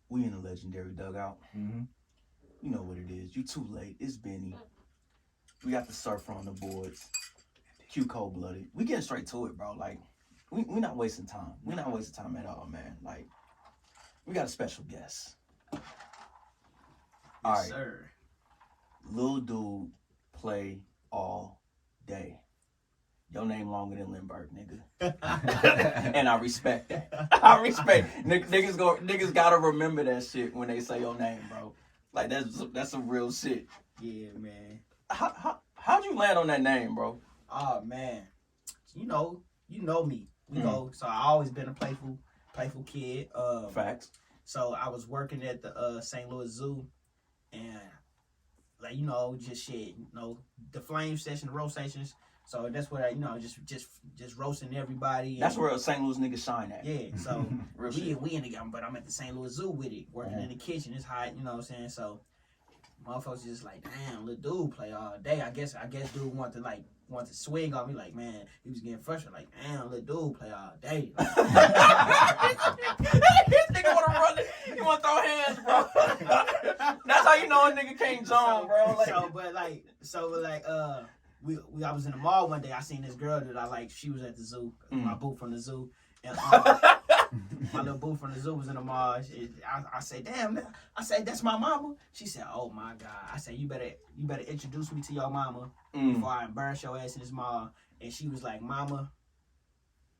We in the legendary dugout. Mm-hmm. You know what it is. You too late. It's Benny. We got the surfer on the boards. Q cold blooded. We getting straight to it, bro. Like, we not wasting time. We not wasting time at all, man. Like, we got a special guest. All right, sir. Lil Dude play all day. Your name longer than Lindbergh, nigga. And I respect that. I respect niggas gotta remember that shit when they say your name, bro. Like that's some real shit. Yeah, man. How'd you land on that name, bro? Oh man, you know me. We go. So I always been a playful kid. Facts. So I was working at the St. Louis Zoo, and like just shit. The flame session, the roast sessions. So that's what I just roasting everybody. That's where a St. Louis nigga shine at. Yeah. So we in the but I'm at the St. Louis Zoo with it, working in the kitchen. It's hot. You know what I'm saying? So motherfuckers just like, damn, little dude play all day. I guess dude want to swing on me, like, man, he was getting frustrated, like, damn, little dude play all day. This nigga wanna run it. He wanna throw hands, bro. That's how you know a nigga can't jump, bro. Like, I was in the mall one day. I seen this girl that I like. She was at the zoo. My boo from the zoo, and my little boo from the zoo was in the mall. I say, damn. I say, that's my mama. She said, oh my God. I said, you better introduce me to your mama before I embarrass your ass in this mall. And she was like, mama,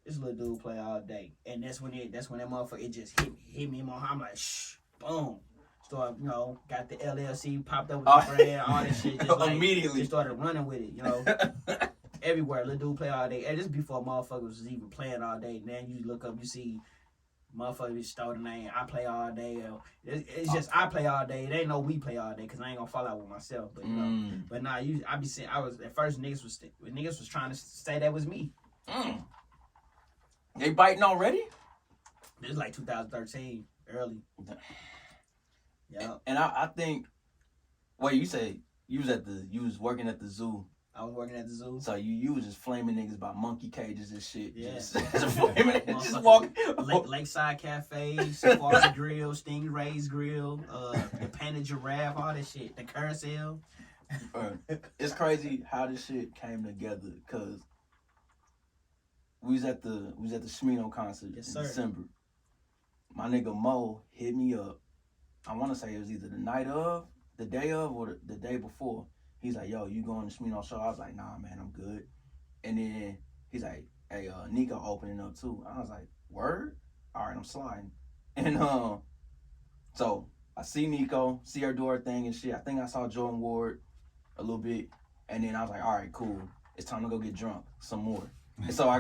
this little dude play all day. And that's when that motherfucker, it just hit me in my heart. I'm like, shh, boom. Started, got the LLC popped up with the brand, all that shit. Just immediately. Just started running with it, everywhere. Little dude play all day. And this before motherfuckers was even playing all day. Then you look up, you see motherfuckers stole the name. I play all day. It's just I play all day. It ain't no we play all day because I ain't gonna fall out with myself. But but nah, I be saying I was at first niggas was trying to say that was me. They biting already? This is like 2013, early. Yeah. And I think. Wait, you say you was working at the zoo. I was working at the zoo. So you was just flaming niggas about monkey cages and shit. Yeah. Just flaming, just walking. Lakeside Cafe, Safari Grill, Stingray's Grill, the painted giraffe, all that shit. The carousel. It's crazy how this shit came together because we was at the Smino concert in December. My nigga Mo hit me up. I want to say it was either the day of, or the day before. He's like, yo, you going to Smino show? I was like, nah, man, I'm good. And then he's like, hey, Nico opening up too. I was like, word? All right, I'm sliding. And so I see Nico, see her do her thing and shit. I think I saw Jordan Ward a little bit. And then I was like, all right, cool. It's time to go get drunk some more. And so I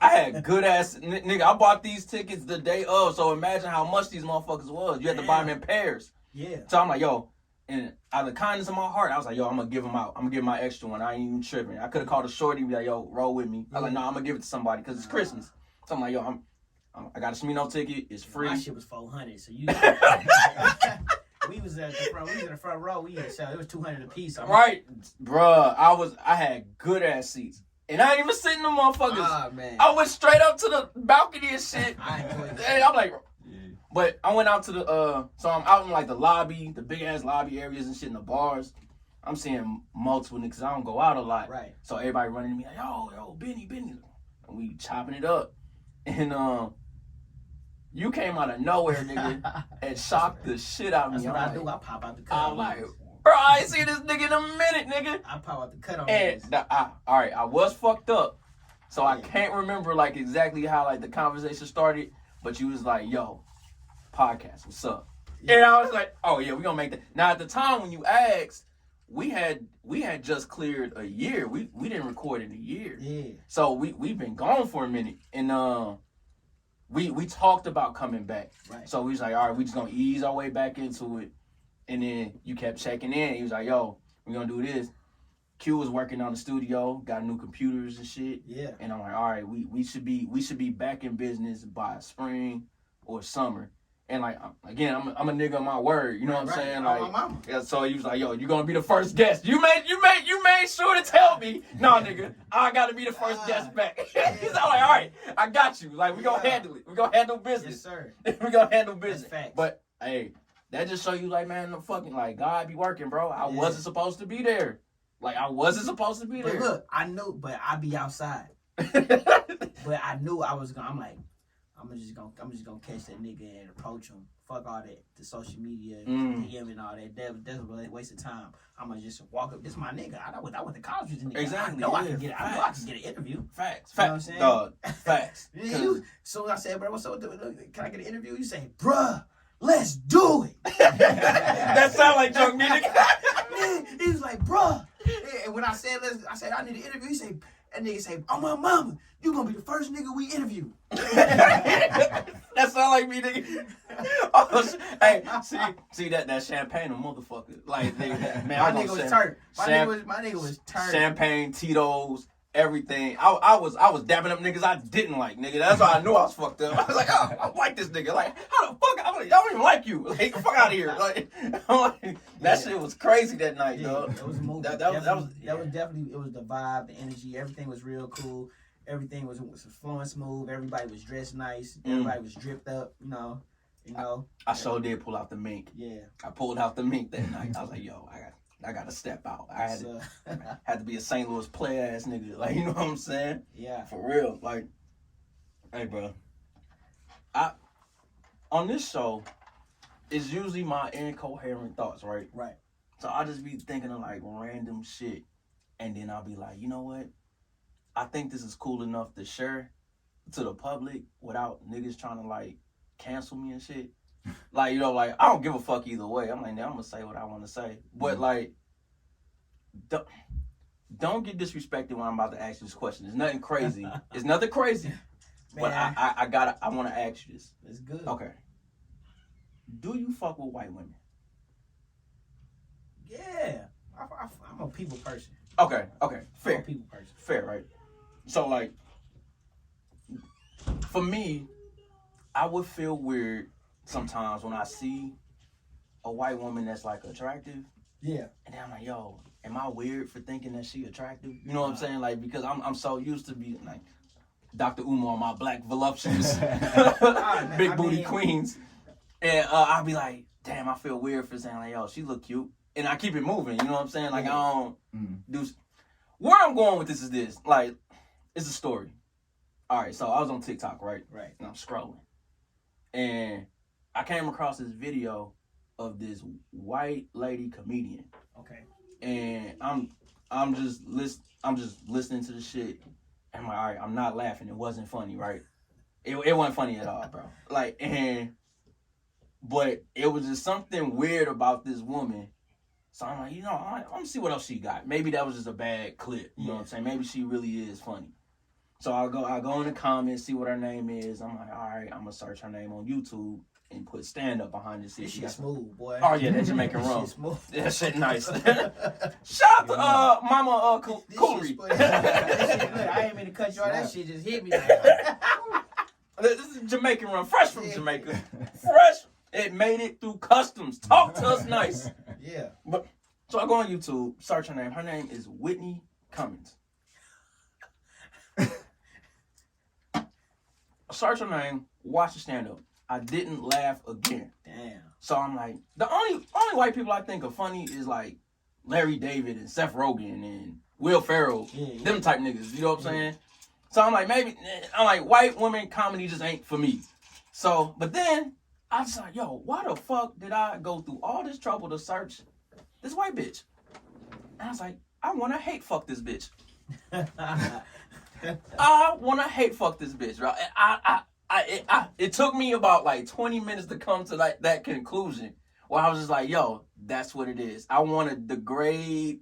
had good ass nigga. I bought these tickets the day of. So imagine how much these motherfuckers was. You had to buy them in pairs. Yeah. So I'm like, yo, and out of the kindness of my heart, I was like, yo, I'm gonna give them out. I'm gonna give my extra one. I ain't even tripping. I could have called a shorty and be like, yo, roll with me. I was like, no, I'm gonna give it to somebody because it's Christmas. So I'm like, yo, I got a Smino ticket. It's free. My shit was $400. So you. We was at the front. We was in the front row. It was $200 a piece. Right, bruh. I had good ass seats. And I ain't even sitting them motherfuckers. Ah, man. I went straight up to the balcony and shit. I enjoyed that. And I'm like, but I went out to the, so I'm out in like the lobby, the big ass lobby areas and shit in the bars. I'm seeing multiple niggas. I don't go out a lot. Right. So everybody running to me like, yo, Benny. And we chopping it up. And you came out of nowhere, nigga, and shocked the shit out of me. That's what I do. I pop out the cut. I'm like, bro, I ain't seen this nigga in a minute, nigga. I pop out the cut on this. And all right, I was fucked up. So I can't remember like exactly how like the conversation started, but you was like, yo, podcast, what's up? Yeah. And I was like, oh yeah, we gonna make that. Now at the time when you asked, we had just cleared a year. We didn't record in a year. Yeah. So we've been gone for a minute. And we talked about coming back. Right. So we was like, all right, we just gonna ease our way back into it. And then you kept checking in. He was like, yo, we gonna do this. Q was working on the studio, got new computers and shit. Yeah. And I'm like, all right, we should be back in business by spring or summer. And like again, I'm a nigga of my word. You know what I'm saying? Like, my mama. Yeah. So he was like, "Yo, you gonna be the first guest. You made sure to tell me. No, nigga, I gotta be the first guest back." He's like, "All right, I got you. Like, we gonna handle it. We gonna handle business. Yes, sir. We gonna handle business." That's facts. But hey, that just show you like, man, the fucking like God be working, bro. I wasn't supposed to be there. Like, I wasn't supposed to be there. But look, I knew, but I be outside. But I knew I was gonna. I'm like, I'm just gonna catch that nigga and approach him. Fuck all that, the social media, DM and all that. That's a waste of time. I'm gonna just walk up. This my nigga. I went to college with this nigga. Exactly. I know I can get an interview. Facts. You know what I'm saying? Dog. Facts. So I said, bro, what's up? Can I get an interview? You say, bruh, let's do it. That sound like junk music. He was like, bruh. And when I said I need an interview, he said, that nigga say, "Oh my mama, you gonna be the first nigga we interview." That sound like me, nigga. Oh, hey, see that champagne, a motherfucker. Like, nigga, man, my nigga was turned. My nigga was turned. Champagne, Tito's, everything. I was dapping up niggas I didn't like, nigga. That's why I knew I was fucked up. I was like, oh, I don't like this nigga. Like, how the fuck? I don't even like you. Like, get the fuck out of here. Like, that shit was crazy that night, dog. It was a movie. That was definitely. It was the vibe, the energy. Everything was real cool. Everything was flowing smooth. Everybody was dressed nice. Everybody was dripped up. You know. I sure did pull out the mink. Yeah. I pulled out the mink that night. I was like, yo, I got to step out. I had to be a St. Louis player ass nigga. Like, you know what I'm saying? Yeah. For real. Like, hey, bro. On this show, it's usually my incoherent thoughts, right? Right. So I'll just be thinking of like random shit. And then I'll be like, you know what? I think this is cool enough to share to the public without niggas trying to like cancel me and shit. Like, you know, like, I don't give a fuck either way. I'm like, I'm gonna say what I want to say. But like, don't get disrespected when I'm about to ask you this question. It's nothing crazy. It's nothing crazy. Man. But I want to ask you this. It's good. Okay. Do you fuck with white women? Yeah. I'm a people person. Okay. Fair. I'm a people person. Fair, right? So, like, for me, I would feel weird sometimes when I see a white woman that's, like, attractive. Yeah. And then I'm like, yo, am I weird for thinking that she attractive? You know what I'm saying? Like, because I'm so used to being, like, Dr. Umar, my black voluptuous big booty queens. And I'll be like, damn, I feel weird for saying, like, yo, she look cute. And I keep it moving, you know what I'm saying? Like, I don't do... Where I'm going with this is this. Like, it's a story. All right, so I was on TikTok, right? Right. And I'm scrolling. And I came across this video of this white lady comedian. Okay. And I'm just listening to the shit. And I'm like, all right, I'm not laughing. It wasn't funny, right? It wasn't funny at all, bro. Like, but it was just something weird about this woman. So I'm like, I'm gonna see what else she got. Maybe that was just a bad clip. You know what I'm saying? Maybe she really is funny. So I go in the comments, see what her name is. I'm like, all right, I'm gonna search her name on YouTube and put stand up behind this. Shit smooth, boy. Oh yeah, that Jamaican rum. That shit nice. Shout out to Mama Coolery. Look, I ain't mean to cut you off. That shit just hit me. This is Jamaican rum, fresh from Jamaica. Fresh. It made it through customs. Talk to us nice. Yeah. But so I go on YouTube, search her name. Her name is Whitney Cummings. Search her name, watch the stand-up. I didn't laugh again. Damn. So I'm like, the only white people I think are funny is like Larry David and Seth Rogen and Will Ferrell. Yeah. Them type niggas, you know what I'm saying? So I'm like, white women comedy just ain't for me. So, but then I was like, yo, why the fuck did I go through all this trouble to search this white bitch? And I was like, I want to hate fuck this bitch. I want to hate fuck this bitch, bro. It took me about like 20 minutes to come to that conclusion where I was just like, yo, that's what it is. I want to degrade,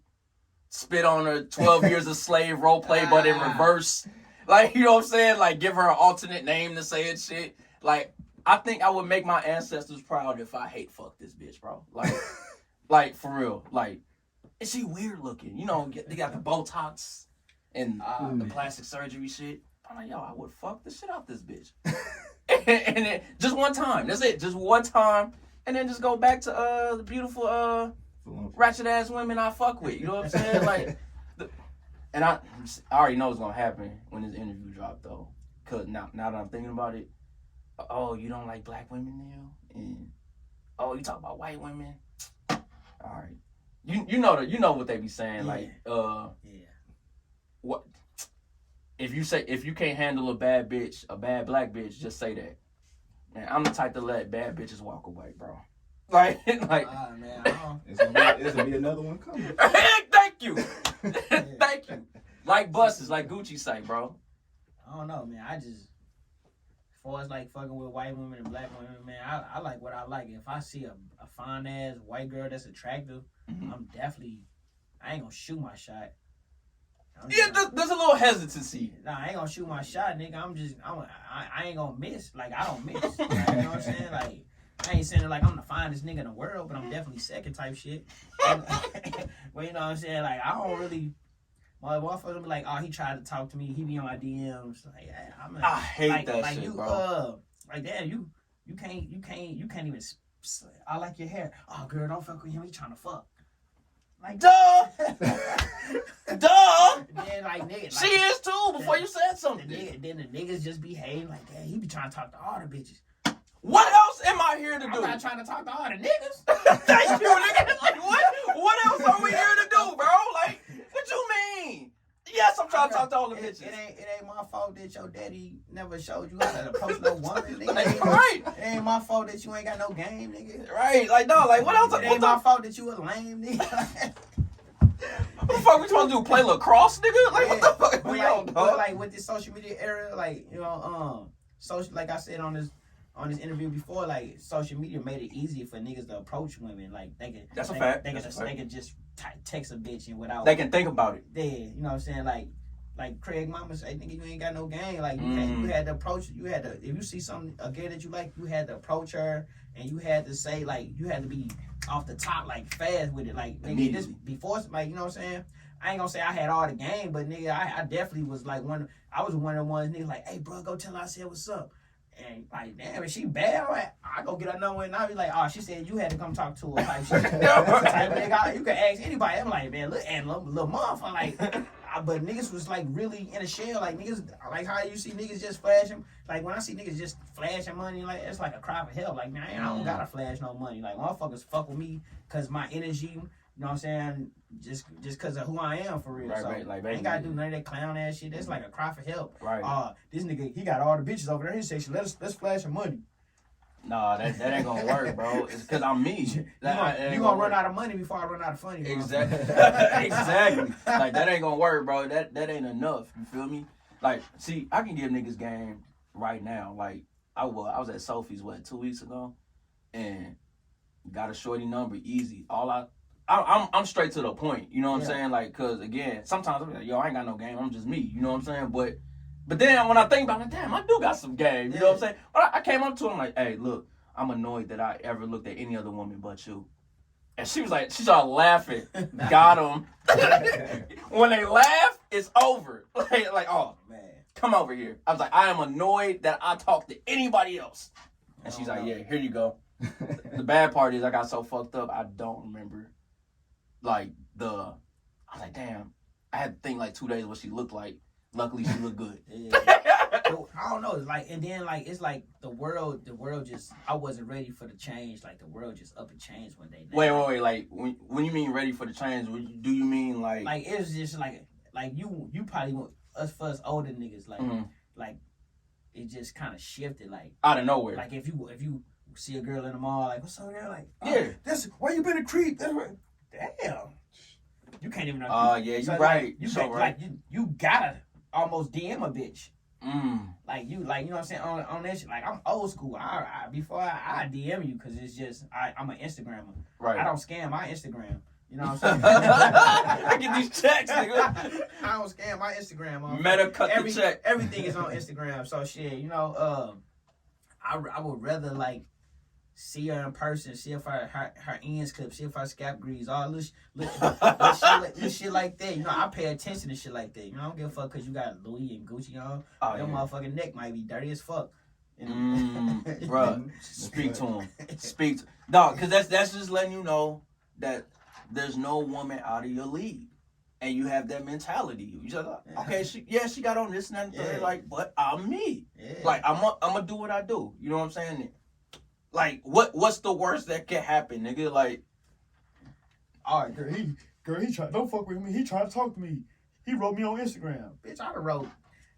spit on her, 12 years a slave role play, but in reverse. Like, you know what I'm saying? Like, give her an alternate name to say it shit. Like, I think I would make my ancestors proud if I hate fuck this bitch, bro. Like, like for real. Like, is she weird looking? You know, they got the Botox and the plastic surgery shit. I'm like, yo, I would fuck the shit out this bitch. and then just one time. That's it. Just one time, and then just go back to the beautiful ratchet ass women I fuck with. You know what I'm saying? Like, and I already know what's gonna happen when this interview dropped though. Cause now that I'm thinking about it, oh, you don't like black women now, and oh, you talk about white women. All right, you know what they be saying, like what if you can't handle a bad bitch, a bad black bitch, just say that. Man, I'm the type to let bad bitches walk away, bro. Like, man, it's gonna be another one coming. Thank you, thank you. Like buses, like Gucci say, bro. I don't know, man. I just, as far as like fucking with white women and black women, man, I like what I like. If I see a fine ass white girl that's attractive, I'm definitely, I ain't gonna shoot my shot. There's a little hesitancy. Nah, I ain't gonna shoot my shot, nigga. I ain't gonna miss. Like, I don't miss. Like, you know what I'm saying? Like, I ain't saying it like I'm the finest nigga in the world, but I'm definitely second type shit. But you know what I'm saying? Like, I don't really. My motherfuckers be like, oh, he tried to talk to me. He be on my DMs. Like, yeah, I hate that shit, bro. Like, damn, you can't even. I like your hair. Oh, girl, don't fuck with him. He trying to fuck. Like, duh. Then, like, nigga, she is too. Before you said something. Then the niggas just behave like that. He be trying to talk to all the bitches. What else am I here to do? I'm not trying to talk to all the niggas. Thank you, nigga. Like, what else are we here to do, bro? Like, what you mean? Yes, I'm trying to talk to all the bitches. It ain't my fault that your daddy never showed you how to approach no woman, nigga. Like, right. It ain't my fault that you ain't got no game, nigga. Right. Like, no, like, what else? It ain't my fault that you a lame, nigga. What the fuck we trying to do? Play lacrosse, nigga? Like, what the fuck? But like with this social media era, like, you know, social, like I said on this interview before, like, social media made it easier for niggas to approach women. Like, they can. That's a fact. They can just text a bitch and without. They can think about it. Yeah, you know what I'm saying? Like Craig Mama say, nigga, you ain't got no game. Like, you had to approach. You had to, if you see something, a girl that you like, you had to approach her, and you had to say, like, you had to be off the top, like, fast with it. Like, nigga, this before, like, you know what I'm saying? I ain't gonna say I had all the game, but nigga, I definitely was like I was one of the ones niggas like, hey bro, go tell her I said what's up. And like, damn, if she bad, I go get her number and I be like, oh, she said you had to come talk to her type shit. Type nigga, you can ask anybody. I'm like, man, look, and little motherfucker, like, but niggas was like really in a shell. Like niggas, like how you see niggas just flashing. Like when I see niggas just flashing money, like it's like a cry for help. Like, man, I don't gotta flash no money. Like motherfuckers fuck with me because my energy. You know what I'm saying? Just because of who I am for real. Right, so right. Like, I ain't gotta do none of that clown ass shit. That's like a cry for help. Right. This nigga, he got all the bitches over there in his section. Let's flash some money. Nah, that ain't gonna work, bro. It's because I'm me. You gonna run out of money before I run out of funny. Exactly. Exactly. Like that ain't gonna work, bro. That ain't enough. You feel me? Like, see, I can give niggas game right now. Like, I was at Sophie's 2 weeks ago, and got a shorty number easy. I'm straight to the point, you know what I'm saying? Like, cause again, sometimes I'm like, yo, I ain't got no game. I'm just me, you know what I'm saying? But then when I think about it, damn, I do got some game, you know what I'm saying? But I came up to him like, hey, look, I'm annoyed that I ever looked at any other woman but you. And she was like, she started laughing. Got him. When they laugh, it's over. Like, oh man, come over here. I was like, I am annoyed that I talk to anybody else. And she's like, yeah, here you go. The bad part is I got so fucked up, I don't remember. I was like, damn, I had to think like 2 days what she looked like. Luckily, she looked good. I don't know. It's like, and then like, it's like the world just, I wasn't ready for the change. Like the world just up and changed one day. Wait. Like when you mean ready for the change, do you mean like? Like it was just like you probably want us older niggas like it just kind of shifted like out of nowhere. Like if you see a girl in the mall, like what's up there? Like that's why you been a creep? That's right. Damn. You can't even know. Yeah, you so right. You so right. Like you gotta almost DM a bitch. Like you know what I'm saying on that shit. Like I'm old school. Before I DM you because it's just I'm an Instagrammer. Right. I don't scam my Instagram. You know what I'm saying? I get these checks, nigga. I don't scam my Instagram. Meta cut the check. Everything is on Instagram. So shit, you know, I would rather like see her in person, see if her ends clip, see if her scalp grease, all this shit like that. You know, I pay attention to shit like that. You know, I don't give a fuck because you got Louis and Gucci on. Your motherfucking neck might be dirty as fuck. Bruh, speak to him. Dog, because that's just letting you know that there's no woman out of your league. And you have that mentality. You just like, okay, she got on this and that and third, like, but I'm me. Yeah. Like, I'm gonna do what I do. You know what I'm saying? Like, what's the worst that can happen, nigga? Like, all right, girl, he tried. Don't fuck with me. He tried to talk to me. He wrote me on Instagram. Bitch, I done wrote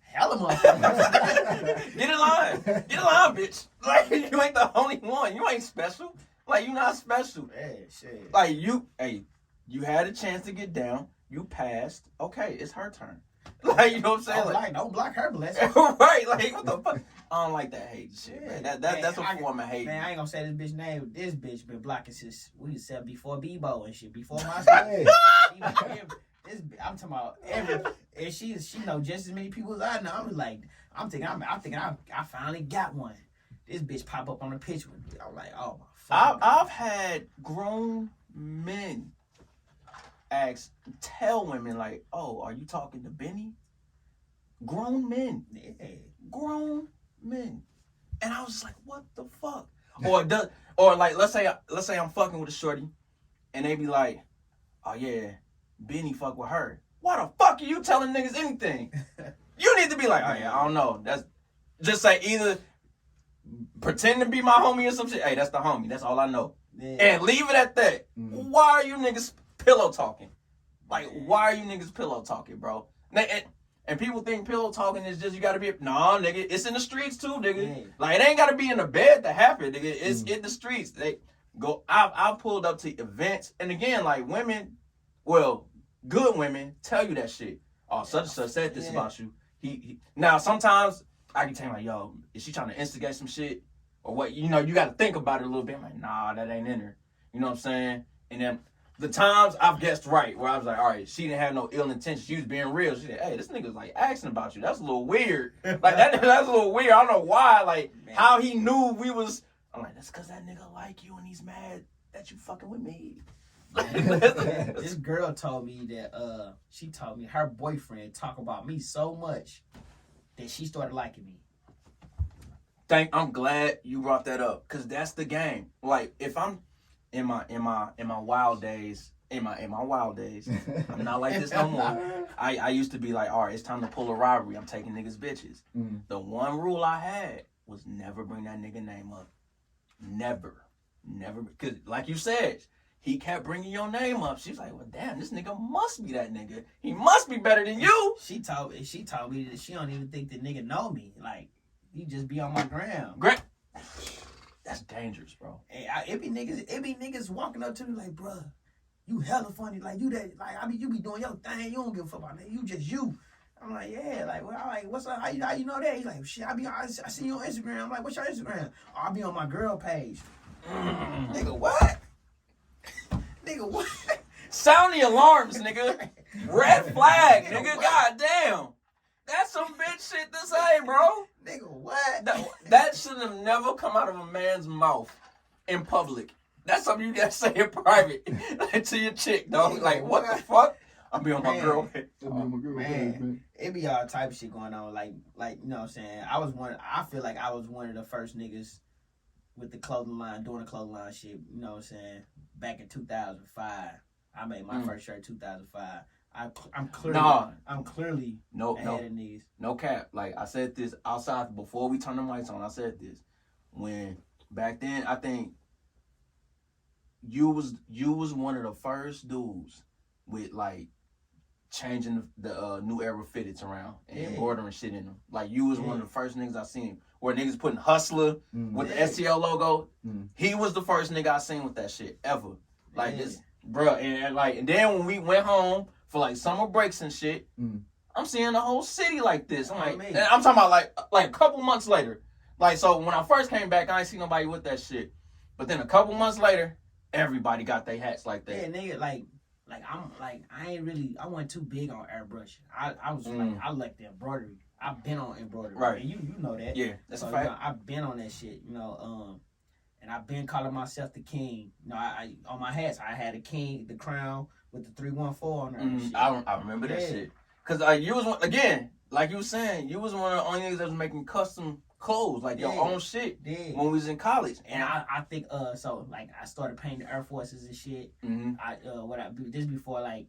hella motherfuckers. Get in line, bitch. Like, you ain't the only one. You ain't special. Like, you not special. Yeah, shit. Like, you had a chance to get down. You passed. Okay, it's her turn. Like, you know what I'm saying? Don't block her blessing. Right, like, what the fuck? I don't like that hate shit, man. That's a form of hate. Man, I ain't gonna say this bitch name. This bitch been blocking since we said before Bebo and shit. Before my school. I'm talking about and she know just as many people as I know. I'm thinking I finally got one. This bitch pop up on the pitch with me. I'm like, oh my fuck. I've had grown men tell women like, oh, are you talking to Benny? Grown men. Yeah. Grown men. And I was just like, what the fuck? Or like let's say I'm fucking with a shorty and they be like, oh yeah, Benny fuck with her. Why the fuck are you telling niggas anything? You need to be like, oh yeah, I don't know. That's just say either pretend to be my homie or some shit. Hey, that's the homie. That's all I know. Yeah. And leave it at that. Mm-hmm. Why are you niggas pillow talking? Like, why are you niggas pillow talking, bro? And people think pillow talking is just you gotta be. Nah, nigga, it's in the streets too, nigga. Yeah. Like, it ain't gotta be in the bed to happen, nigga. It's in the streets. They go. I've pulled up to events, and again, like women, well, good women tell you that shit. Oh, such and such said this about you. He now sometimes I can tell you like, yo, is she trying to instigate some shit or what? You know, you got to think about it a little bit. I'm like, nah, that ain't in her. You know what I'm saying? And then the times I've guessed right, where I was like, all right, she didn't have no ill intention. She was being real. She said, hey, this nigga's like asking about you. That's a little weird. Like that's a little weird. I don't know why. Like how he knew we was. I'm like, that's because that nigga like you and he's mad that you fucking with me. This girl told me that she told me her boyfriend talk about me so much that she started liking me. I'm glad you brought that up because that's the game. Like if I'm in my wild days, I'm not like this no more. I used to be like, all right, it's time to pull a robbery. I'm taking niggas bitches. Mm. The one rule I had was never bring that nigga name up. Never, because like you said. He kept bringing your name up. She's like, well, damn, this nigga must be that nigga. He must be better than you. She told me that she don't even think the nigga know me. Like, he just be on my gram. Great. That's dangerous, bro. And it be niggas walking up to me like, bruh, you hella funny. Like, you that, like, I mean, you be doing your thing. You don't give a fuck about that. You just you. I'm like, yeah, like, well, like, what's up? How you know that? He's like, shit, I see you on Instagram. I'm like, what's your Instagram? Oh, I be on my girl page. Nigga, what? Nigga, what? Sound the alarms, nigga. Red flag, nigga. God damn. That's some bitch shit to say, bro. Nigga, what? That should have never come out of a man's mouth in public. That's something you gotta say in private to your chick, dog. Nigga, like, what the fuck? I'll be on my girl. Man, it be all type of shit going on. Like, you know what I'm saying? I feel like I was one of the first niggas with the clothing line, doing the clothing line shit, you know what I'm saying? Back in 2005. I made my first shirt in 2005. I'm clearly ahead of these. No cap. Like I said this outside before we turned the lights on. I said this. When back then I think you was one of the first dudes with like changing the New Era fitteds around and embroidering shit in them. Like you was one of the first niggas I seen where niggas putting Hustler with the STL logo. He was the first nigga I seen with that shit ever. Like this, bro. And then when we went home for like summer breaks and shit, I'm seeing the whole city like this. I'm like, and I'm talking about like a couple months later. Like so when I first came back, I ain't see nobody with that shit. But then a couple months later, everybody got their hats like that. Yeah, nigga, like I wasn't too big on airbrush. I was like, I like the embroidery. I've been on embroidery. Right. And you know that. Yeah, that's a fact. You know, I've been on that shit, you know, and I've been calling myself the king. You know, I on my hats, I had a king, the crown with the 314 on there. And shit. I remember that shit. Cause you was one, again, like you was saying, you was one of the only niggas that was making custom clothes, like your own shit when we was in college. And I think so like I started painting the Air Forces and shit. This before like,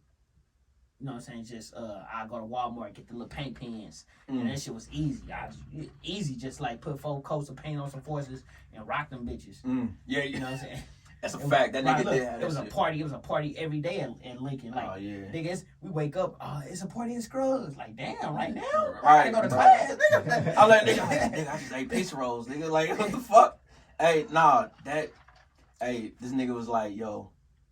you know what I'm saying, just I go to Walmart, get the little paint pens, and that shit was easy. Just like put 4 coats of paint on some forces and rock them bitches. Yeah, you know what I'm saying. That's a fact. That nigga did have that. It was a party. It was a party every day in Lincoln. Like, niggas, we wake up. It's a party in Scruggs. Like, damn, right now. Right. I go to class, nigga. I like nigga. I just ate pizza rolls, nigga. Like, what the fuck? Hey, nah, this nigga was like, yo,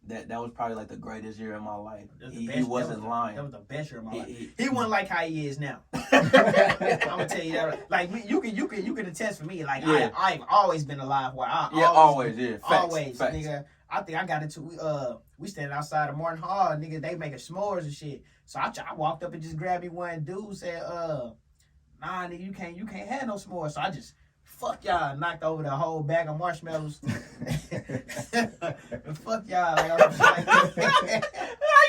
that was probably like the greatest year of my life. He wasn't lying. That was the best year of my life. He wasn't like how he is now. I'm gonna tell you that. Like you can attest for me. Like I've always been alive. Where always. Facts, always, facts. nigga. I think I got into we standing outside of Morton Hall, nigga. They making s'mores and shit. So I walked up and just grabbed me one. Dude said, nah, nigga, you can't have no s'mores. So I just. Fuck y'all, knocked over the whole bag of marshmallows. Fuck y'all. Like, how you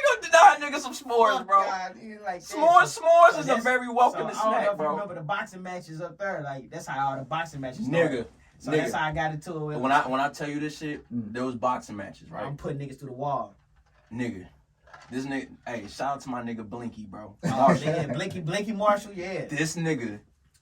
gonna deny nigga some s'mores, bro? God, like s'mores is a very welcome snack, I don't know if bro. you remember the boxing matches up there. Like, that's how all the boxing matches started. So that's how I got into it. When I tell you this shit, there was boxing matches, right? I'm putting niggas through the wall. Nigga. This nigga, hey, shout out to my nigga Blinky, bro. Blinky Marshall, yeah.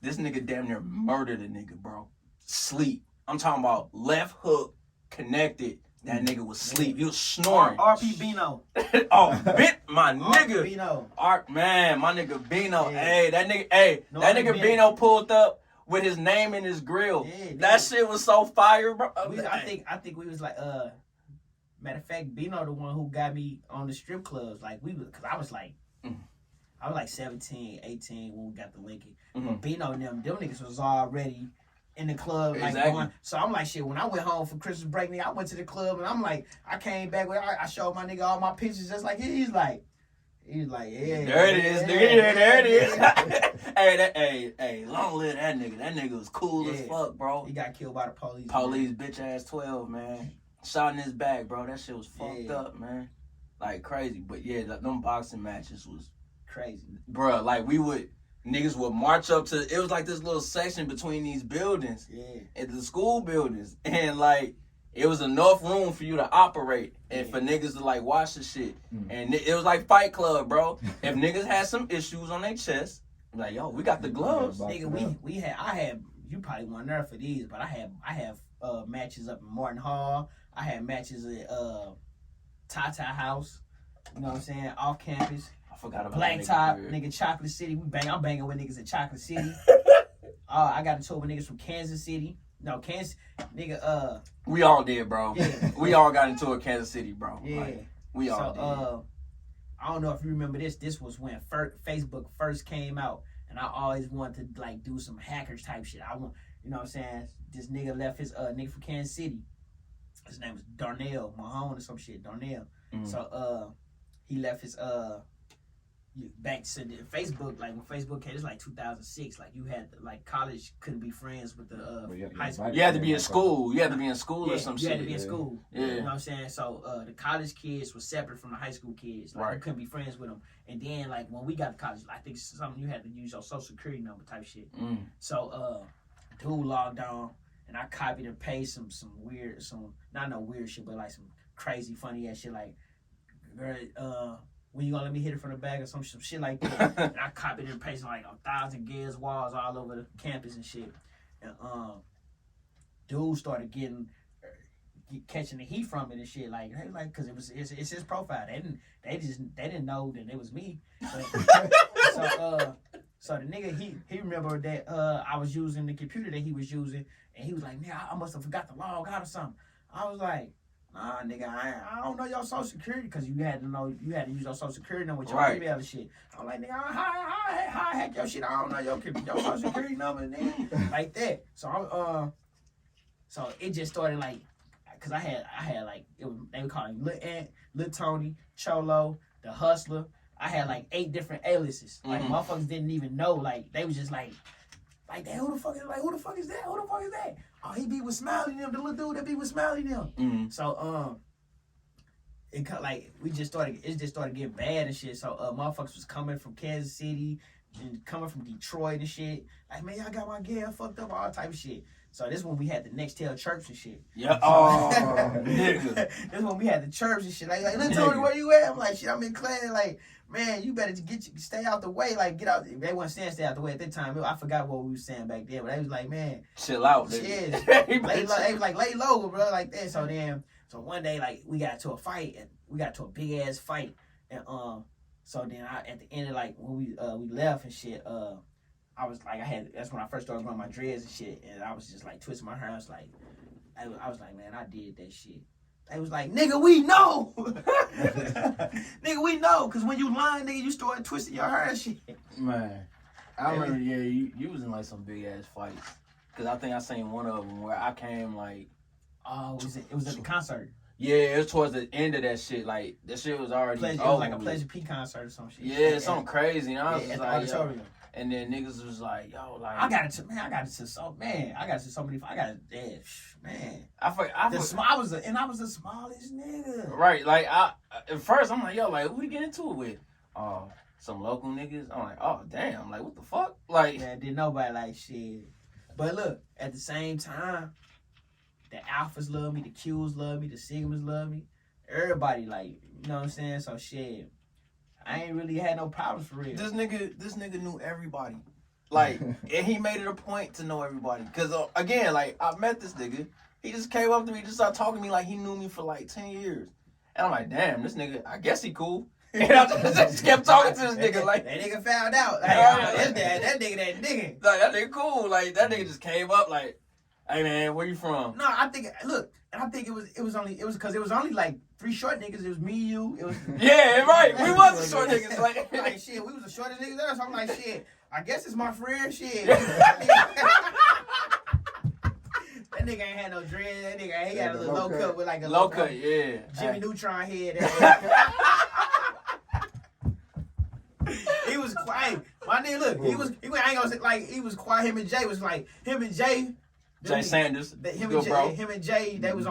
This nigga damn near murdered a nigga, bro. Sleep. I'm talking about left hook connected. That nigga was sleep. You was snoring. RP Bino. My nigga. Bino. My nigga Bino. Yeah. Hey, that nigga Bino pulled up with his name in his grill. Yeah, that shit was so fire, bro. I think we was like, matter of fact, Bino the one who got me on the strip clubs. Like cause I was like 17, 18 when we got the Lincoln. But Bino and them niggas was already in the club, like going. So I'm like, shit, when I went home for Christmas break, nigga, I went to the club and I'm like, I came back with, I showed my nigga all my pictures just like he's like, yeah. There it is, nigga. Yeah, there it is. Hey, long live that nigga. That nigga was cool as fuck, bro. He got killed by the police. Police, bitch ass 12, man. Shot in his back, bro. That shit was fucked up, man. Like crazy. But yeah, them boxing matches was crazy, bro. Like niggas would march up to. It was like this little section between these buildings, at the school buildings, and like it was enough room for you to operate and for niggas to like watch the shit. And it was like Fight Club, bro. If niggas had some issues on their chest, like yo, we got the gloves, nigga. I had. You probably weren't there for these, but I have matches up in Morton Hall. I had matches at Tata House. You know what I'm saying? Off campus. I forgot about Blacktop, nigga, Chocolate City. I'm banging with niggas at Chocolate City. I got into it with niggas from Kansas City. No, Kansas, nigga. We all did, bro. Yeah. We all got into it, Kansas City, bro. Yeah. Like, we all did. I don't know if you remember this. This was when Facebook first came out, and I always wanted to like do some hackers type shit. You know what I'm saying? This nigga left his nigga from Kansas City. His name was Darnell Mahone or some shit. Darnell. So he left his back to Facebook. Like when Facebook came, it's like 2006. Like you had like college couldn't be friends with the high school. You had to be in school. You had to be in school or some shit. You had to be in school. Yeah. You know what I'm saying? So the college kids were separate from the high school kids. Like you couldn't be friends with them. And then like when we got to college, I think something you had to use your social security number type shit. So dude logged on. And I copied and pasted not no weird shit, but like some crazy funny ass shit like, girl, when you gonna let me hit it from the back or some shit like that. And I copied and pasted like 1,000 Gears walls all over the campus and shit. And dude started catching the heat from it and shit. Like cause it's his profile. They didn't know that it was me. But, so the nigga he remembered that I was using the computer that he was using. And he was like, nigga, I must have forgot to log out or something. I was like, nah, nigga, I don't know your social security because you had to use your social security number with your email and shit. I'm like, nigga, how I hack your shit? I don't know your social security number, nigga. Like that. So so it just started like, cause I had like they would call him Lil Ant, Lil Tony, Cholo, the Hustler. I had like 8 different aliases. Like motherfuckers didn't even know. Like they was just like that, who the fuck is that? Who the fuck is that? Oh, he be with Smiley them, the little dude that be with Smiley them. So it just started getting bad and shit. So motherfuckers was coming from Kansas City, and coming from Detroit and shit. Like, man, y'all got my gear fucked up, all type of shit. So this when we had the next tail chirps and shit. Yeah. Oh, nigga. This when we had the chirps and shit. Like, little Tony, where you at? I'm like, shit, I'm in class. Like, man, you better stay out the way. Like, get out. They wasn't saying stay out the way at that time. I forgot what we was saying back then, but they was like, man, chill out, nigga. Shit. They was like, lay low, bro, like that. So one day, like, we got to a fight, and we got to a big ass fight, and so then at the end of like when we left and shit, I was like, that's when I first started growing my dreads and shit, and I was just like twisting my hair. I was like, man, I did that shit. They was like, nigga, we know. Nigga, we know. Because when you lying, nigga, you start twisting your hair and shit. Man, I remember, you was in like some big ass fights. Because I think I seen one of them where I came like. Oh, it was at the concert. Yeah, it was towards the end of that shit. Like, that shit was already It was like a Pleasure P concert or some shit. Yeah, something crazy. And I was just at the like, auditorium. yo. And then niggas was like, yo, like. I got it to so many. I got it, man. I was the smallest nigga. Right, like, at first, I'm like, yo, like, who you get into it with? Some local niggas. I'm like, oh, damn, like, what the fuck? Like. Yeah, didn't nobody like shit. But look, at the same time, the alphas love me, the Qs love me, the sigmas love me. Everybody, like, you know what I'm saying? So, shit. I ain't really had no problems for real. This nigga knew everybody. Like, and he made it a point to know everybody. Because, again, like, I met this nigga. He just came up to me, just started talking to me like he knew me for like 10 years. And I'm like, damn, this nigga, I guess he cool. And I just kept talking to this nigga. Like, that nigga found out. Like, that nigga. Like, that nigga cool. Like, that nigga just came up like, hey, man, where you from? No, I think it was because it was only like 3 short niggas. It was me, you. It was yeah, right. We was the short niggas. Like shit, we was the shortest niggas there. So I'm like, shit. I guess it's my friend. Shit. That nigga ain't had no dread. That nigga he got a little low cut with like a low cut. Yeah. Jimmy Neutron head. He was quiet. My nigga, look, I ain't gonna say like he was quiet. Him and Jay was like Jay Sanders. Him and Jay, they was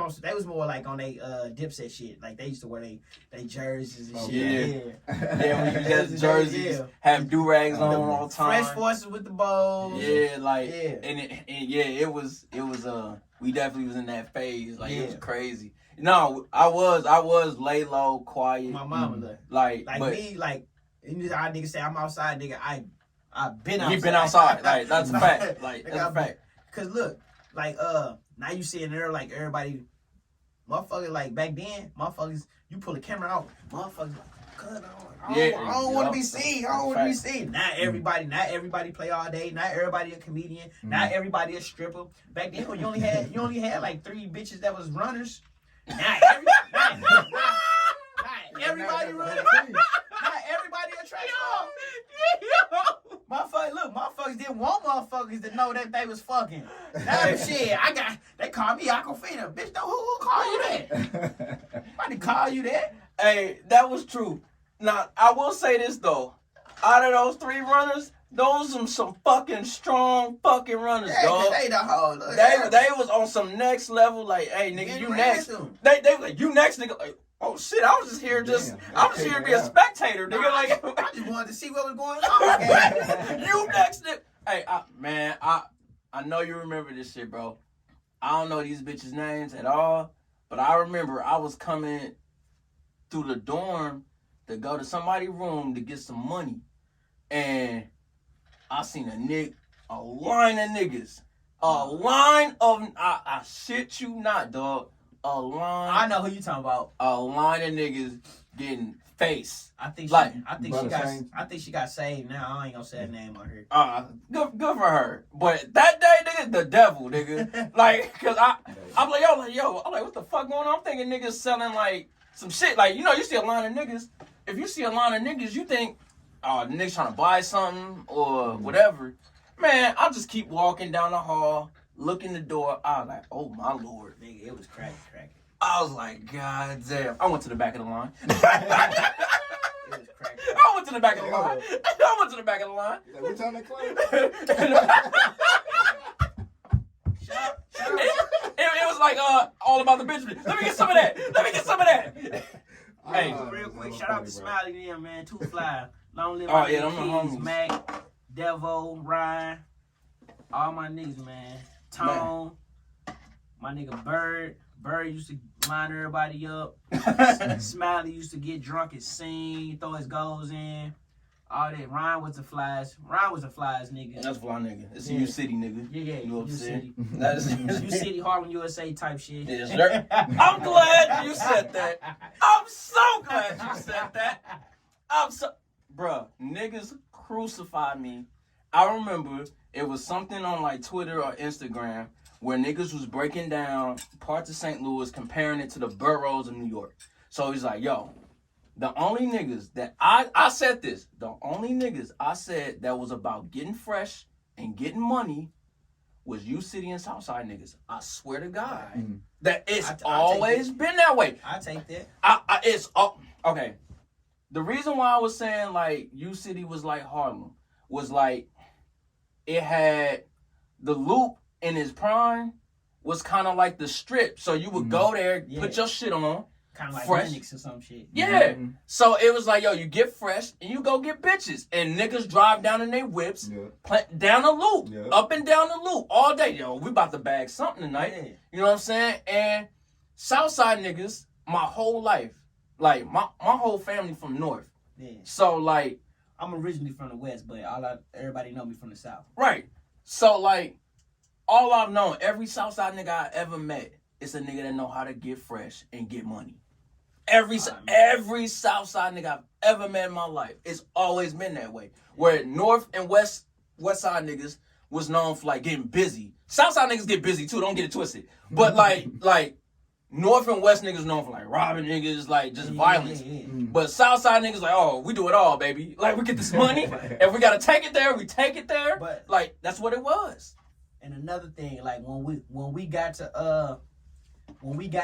more like on they Dipset shit. Like they used to wear they jerseys and shit. Yeah, when you had jerseys, have do-rags on all the time. Fresh Forces with the bows. Yeah, like it was we definitely was in that phase. Like it was crazy. No, I was lay low, quiet. My mama like me, like you know how niggas say I'm outside, nigga. I've been outside. He been outside. Like that's a fact. Like that's a fact. Cause look, like now you see in there like everybody, motherfuckers like back then, motherfuckers you pull the camera out, motherfuckers like, cut on. I don't want to be seen. I don't want to be seen. Not everybody play all day. Not everybody a comedian. Not everybody a stripper. Back then, you only had like 3 bitches that was runners. Not everybody running. Not everybody a trash dog. Motherfuckers didn't want motherfuckers to know that they was fucking. Now shit, they call me Aquafina. Bitch, who call you that? Nobody call you that. Hey, that was true. Now, I will say this though. Out of those 3 runners, those are some fucking strong fucking runners, dog. They the whole. They was on some next level. Like, hey, nigga, you next. They like, you next, nigga. Like, oh shit, I was just here to be a spectator, nigga. Like, I just wanted to see what was going on. You next, nigga. Hey, I know you remember this shit, bro. I don't know these bitches' names at all, but I remember I was coming through the dorm to go to somebody's room to get some money, and I seen a line of niggas, I shit you not, dog. I know who you talking about. A line of niggas getting face. I think she got saved now. I ain't gonna say her name on here. Good for her. But that day, nigga, the devil, nigga. Like, cause I'm like, yo, I'm like, what the fuck going on? I'm thinking niggas selling like some shit. Like, you know, you see a line of niggas. If you see a line of niggas, you think, oh, the niggas trying to buy something or whatever. Man, I'll just keep walking down the hall, look in the door. I was like, oh my lord. Nigga, it was cracking. I was like, god damn. I went to the back of the line. It was cracking. I went to the back of the line. Like, what time they close? Shut It was like all about the Benjamin. Let me get some of that. Hey, real quick, shout out to Smiley there, man. Too fly. Long live Oh, my yeah, nigga them the Keys, homies. Mac, Devo, Ryan, all my niggas, man. Tone, my nigga Bird. Bird used to line everybody up. Smiley used to get drunk and sing, throw his goals in. All that. Ryan was the flies. Nigga. That's a fly nigga. It's a Yeah. U City nigga. Yeah, You know what I'm U saying? City. That is U City, Harlem, USA type shit. Yes, sir. I'm glad you said that. I'm so glad you said that. Bruh, niggas crucified me. I remember it was something on like Twitter or Instagram where niggas was breaking down parts of St. Louis, comparing it to the boroughs of New York. So he's like, yo, the only niggas that I said this, the only niggas I said that was about getting fresh and getting money was U City and Southside niggas. I swear to God. That it's always been that way. I take that. Okay. The reason why I was saying like U City was like Harlem was like it had the Loop in his prime was kind of like the Strip. So you would go there, put your shit on. Kind of like fresh. Linux or some shit. Yeah. So it was like, yo, you get fresh and you go get bitches. And niggas drive down in their whips, down the Loop, up and down the Loop all day. Yo, we about to bag something tonight. Yeah. You know what I'm saying? And Southside niggas, my whole life, like my whole family from North. Yeah. So like, I'm originally from the West, but everybody know me from the South. right. So like, all I've known, every Southside nigga I ever met, is a nigga that know how to get fresh and get money. Every Southside nigga I've ever met in my life, it's always been that way. Where North and West Side niggas was known for like getting busy. Southside niggas get busy too, don't get it twisted. But like North and West niggas known for like robbing niggas, like just violence. But Southside niggas like, oh, we do it all, baby. Like we get this money, if we gotta take it there, we take it there. But like that's what it was. And another thing, like when we got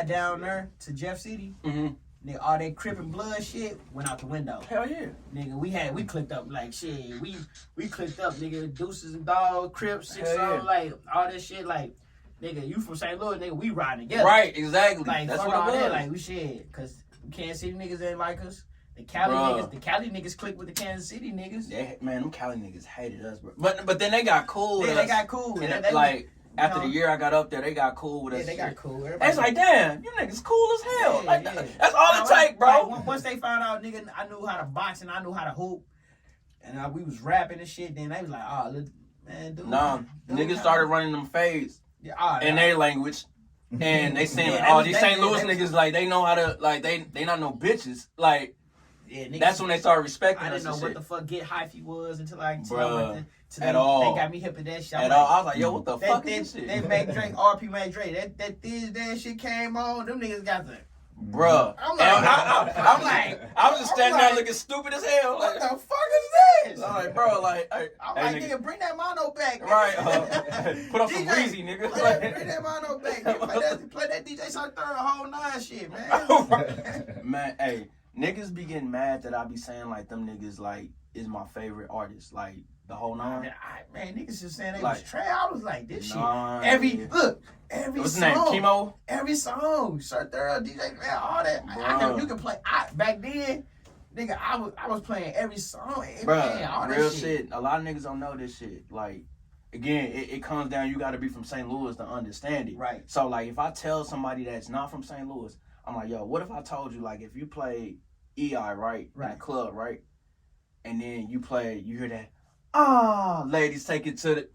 down there to Jeff City, nigga, all that Crip and Blood shit went out the window. Hell yeah. Nigga, we clicked up like shit. We clicked up, nigga, Deuces and Dogs, Crips, 6 yeah. like all that shit. Like, nigga, you from St. Louis, nigga, we riding together. Right, exactly. Like, that's fuck what all it was. that, like we shit, cause Kansas City niggas ain't like us. The Cali niggas click with the Kansas City niggas. Man, them Cali niggas hated us, bro. But then they got cool with Yeah, us. they got cool. And They like after know, the year I got up there, they got cool with us. Yeah, they got shit. cool. It's like, damn, you niggas cool as hell. Yeah, like, yeah. That's all it take, bro. Like, once they found out, nigga, I knew how to box and I knew how to hoop, and we was rapping and shit. Then they was like, oh, look, man, dude. Nah, niggas started running them fades in their language. And they saying, Yeah, these St. Louis niggas, like, they know how to, like, they not no bitches. Like, yeah, niggas, that's when they started respecting us. I didn't know and what shit. the fuck get hyphy was until I at all. They got me hip at that shit. At all. I was like, yo, what the fuck is this shit? They make Drake, RP made Drake. That this shit came on. Them niggas got the. Bruh. I'm like, I was just standing there looking stupid as hell. What Like, the fuck is this? I'm like, bro, like, I'm like, nigga, bring that mono back. Nigga. Right. Put up some Breezy, nigga. Bring that mono back. Play that DJ Sartre whole 9 shit, man. Man, hey, niggas be getting mad that I be saying like them niggas like is my favorite artist, like the whole 9. Man, niggas just saying they Like, was trash. I was like, this shit. Nah, Every what's song. his name? Chemo? Every song, Sartre, DJ, man, all that. You can play. Back then, nigga, I was playing every song. Bruh, man, all that real shit. A lot of niggas don't know this shit. Like, again, it comes down, you gotta be from St. Louis to understand it. Right. So, like, if I tell somebody that's not from St. Louis, I'm like, yo, what if I told you, like, if you play EI, right? In the club, right? And then you hear that, ladies take it to the...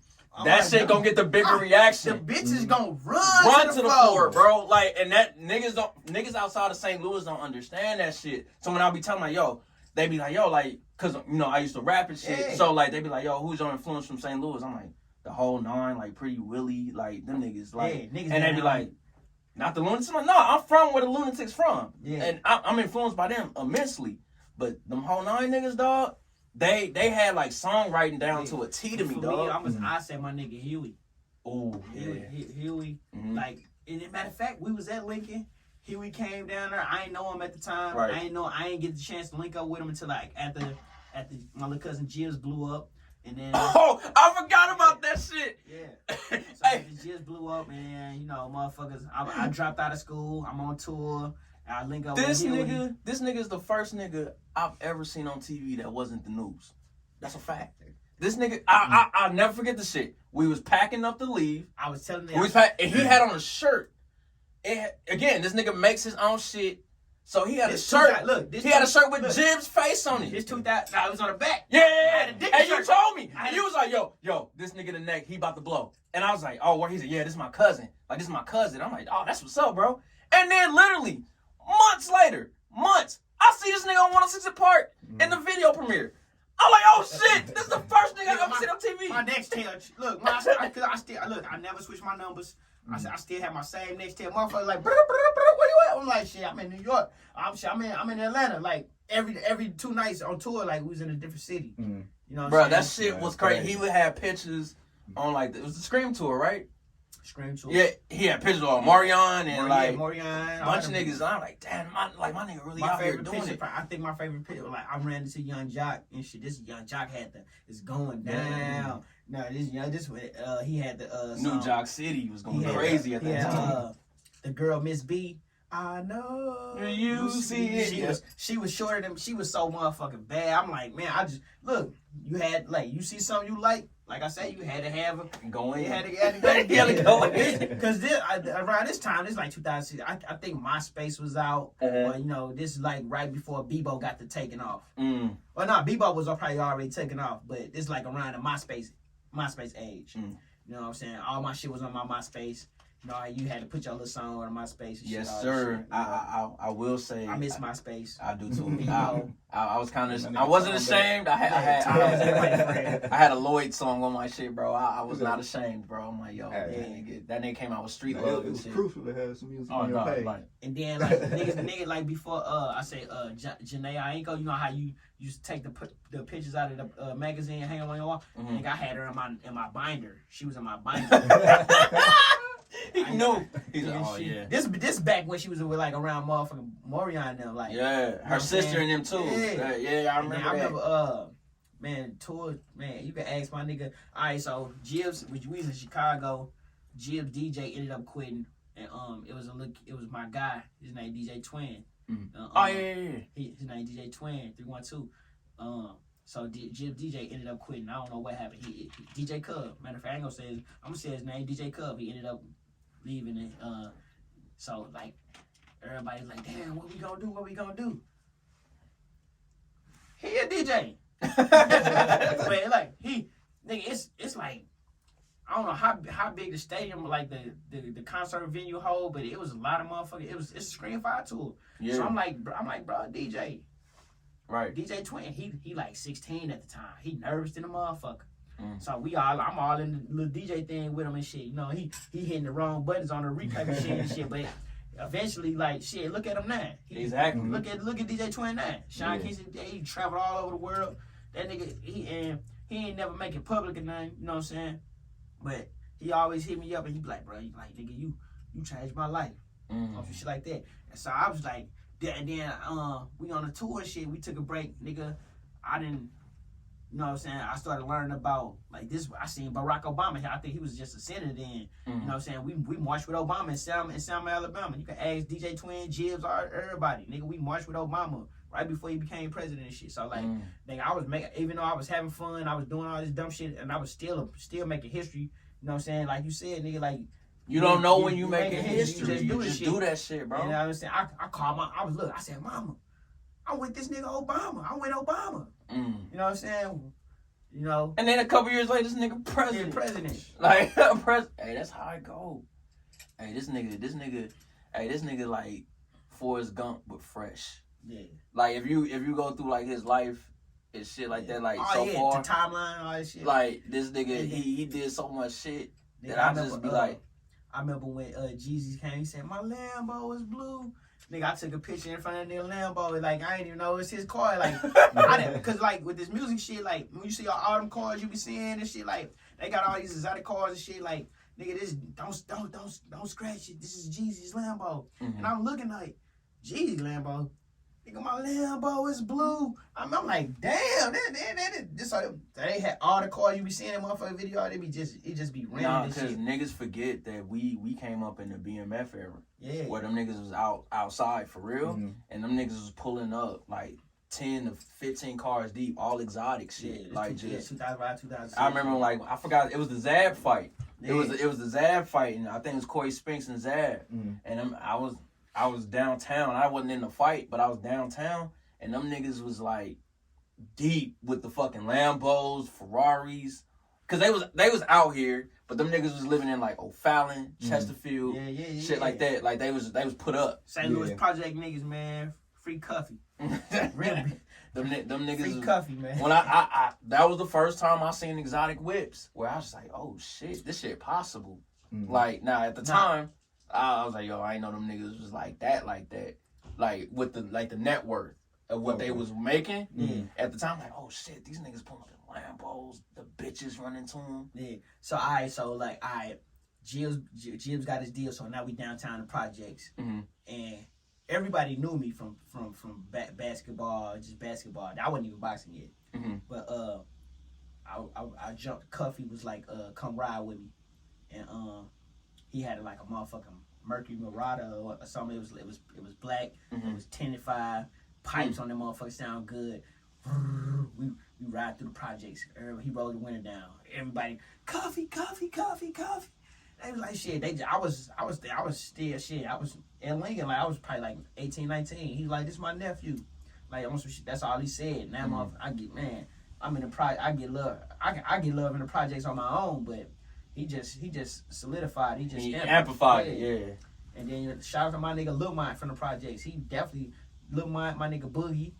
That shit gonna get the bigger reaction. The bitches gonna run to the floor, bro. Like, and that niggas outside of St. Louis don't understand that shit. So when I be telling like, yo, they be like, yo, like, cause I used to rap and shit. Yeah. So like they be like, yo, who's your influence from St. Louis? I'm like, the whole 9, like Pretty Willie, like them niggas, like, niggas and they be like, not the Lunatics. I'm like, no, I'm from where the Lunatics from, and I'm influenced by them immensely. But them whole 9 niggas, dog. They had like songwriting down to a T to me, dog. I said my nigga Huey. Oh, Huey. Like, and matter of fact, we was at Lincoln. Huey came down there. I ain't know him at the time. Right. I ain't get the chance to link up with him until like after my little cousin Jibs blew up. And then I forgot about that shit. Yeah. So after Jibs blew up, and motherfuckers, I dropped out of school. I'm on tour. I link up This with nigga is the first nigga I've ever seen on TV that wasn't the news. That's a fact. This nigga, I'll never forget the shit. We was packing up to leave. I was telling them. And he had on a shirt. Again, this nigga makes his own shit. So he had a shirt. He had a shirt with Jib's face on it. This 2000, I was on the back. Yeah. And you told me. And you was like, yo, this nigga in the neck, he about to blow. And I was like, oh, where? He said, yeah, this is my cousin. Like, this is my cousin. I'm like, oh, that's what's up, bro. And then literally, months later, I see this nigga on 106 Park in the video premiere. I'm like, oh shit, this is the first nigga I ever seen on TV. My Nextel, look, I never switch my numbers. I still have my same Nextel. Motherfucker like, where you at? I'm like, shit, I'm in New York. I'm in Atlanta. Like every 2 nights on tour, like we was in a different city. You know, bro, that shit was crazy. He would have pictures on like it was the Scream tour, right? Scream tour. Yeah, he had pictures of Marion and Marion, a bunch of niggas. And I'm like, damn, my nigga really out here doing it. I think my favorite picture, like I ran into Young Jock and shit. This Young Jock had it's going down. No, he had the New Jock City was going crazy at that time. The girl Miss B. I know you see it. She was shorter than she was so motherfucking bad. I'm like, man, I just look. You had you see something you like I said, you had to have her go in. You had to go in. Because around this time, this is like 2006. I think MySpace was out. Or, this is like right before Bebo got the taking off. Well, no, Bebo was probably already taken off, but this like around the MySpace age. You know what I'm saying? All my shit was on my MySpace. You had to put your little song on MySpace. And yes, shit, sir. I will say I miss MySpace. I do too. I was kind of. I wasn't ashamed. I had a Lloyd song on my shit, bro. I was not ashamed, bro. I'm like, yo, that nigga came out with Street Love and shit. It was crucial to have some music on your page. And then like niggas like before I say Janae Aiko, you know how you used to take the pictures out of the magazine and hang them on your wall. Nigga, I had her in my binder. She was in my binder. He knew. He's like, oh yeah. This back when she was like around motherfucking Morion and them, like her sister and them too. Yeah, I remember. Man, tour, man, you can ask my nigga. All right, so Jibs, we was in Chicago. Jibs DJ ended up quitting, and it was my guy. His name DJ Twin. His name DJ Twin 312. So Jibs DJ ended up quitting. I don't know what happened. He DJ Cub. Matter of fact, I ain't gonna say I'm gonna say his name. DJ Cub. He ended up leaving it. So like everybody's like, damn, what we gonna do? He a DJ. But like nigga, it's like I don't know how big the stadium, like the concert venue hold, but it was a lot of motherfuckers. It's a Screen 5 tour. Yeah. So I'm like, bro, DJ. Right. DJ Twin, he like 16 at the time. He nervous than a motherfucker. So I'm all in the little DJ thing with him and shit. He hitting the wrong buttons on the replay machine and shit, but eventually, like, shit, look at him now. Exactly. Look at DJ Twin now. Sean Kingston, he traveled all over the world. That nigga, he ain't never make it public or nothing, you know what I'm saying? But he always hit me up and he be like, bro, nigga, you changed my life. Or some shit like that. And so I was like, and then we on a tour and shit, we took a break, nigga. I didn't, you know what I'm saying? I started learning about, like, this. I seen Barack Obama. I think he was just a senator then. You know what I'm saying? We marched with Obama in Selma, Alabama. You can ask DJ Twin, Jibs, everybody. Nigga, we marched with Obama right before he became president and shit. So, like, nigga, I was even though I was having fun, I was doing all this dumb shit, and I was still making history. You know what I'm saying? Like you said, nigga, like, you don't know when you making history. You just do that shit, bro. You know what I'm saying? I called I said, Mama, I'm with this nigga Obama. I'm with Obama. You know what I'm saying? You know. And then a couple years later, this nigga president. Like, hey, that's how it go. Hey, this nigga like Forrest Gump but fresh. Yeah. Like if you go through like his life and shit like that, like far. The timeline, all that shit. Like this nigga, he did so much shit that I just be like. I remember when Jeezy came, he said, my Lambo is blue. Nigga, I took a picture in front of the Lambo. Like, I ain't even know it's his car. Like, because, like, with this music shit, like, when you see all them cars you be seeing and shit, like, they got all these exotic cars and shit. Like, nigga, this, don't scratch it. This is Jeezy's Lambo. And I'm looking like, Jeezy Lambo? Nigga, my Lambo is blue. I'm like, damn, they had all the cars you be seeing in motherfucking video. It just be random. Nah, because niggas forget that we came up in the BMF era. Yeah. Where them niggas was outside for real, and them niggas was pulling up like 10 to 15 cars deep, all exotic shit. Yeah, like just 2005, 2006. I remember like I forgot it was the Zab fight. Yeah. It was the Zab fight, and I think it was Corey Spinks and Zab. And I was downtown. I wasn't in the fight, but I was downtown, and them niggas was like deep with the fucking Lambos, Ferraris, cause they was out here, but them niggas was living in like O'Fallon, Chesterfield, shit like that. Like they was put up. St. Louis Project niggas, man, free Cuffy. Really? them niggas free was, Cuffy, man. When I that was the first time I seen exotic whips where I was like, oh shit, this shit possible. Like now at the time, I was like, yo, I ain't know them niggas was like that. Like with the net worth of what they was making. At the time, like, oh shit, these niggas pulling up in Lambos, the bitches running to them. Yeah. So Jibs got his deal, so now we downtown the projects. And everybody knew me from basketball, just basketball. I wasn't even boxing yet. But I jumped. Cuffy was like, come ride with me. And he had like a motherfucking Mercury Marauder or something. It was black. It was 10-5. Pipes on them motherfuckers sound good. We ride through the projects. He rolled the window down. Everybody, coffee. They was like shit. I was still shit. I was in Lincoln. Like I was probably like 18, 19. He's like, this is my nephew. Like on some shit. That's all he said. Now I'm in the project. I get love. I get love in the projects on my own, but he just solidified. He amplified it, yeah. And then shout out to my nigga Lil Mine from the projects. He definitely Lil Mine, my nigga Boogie.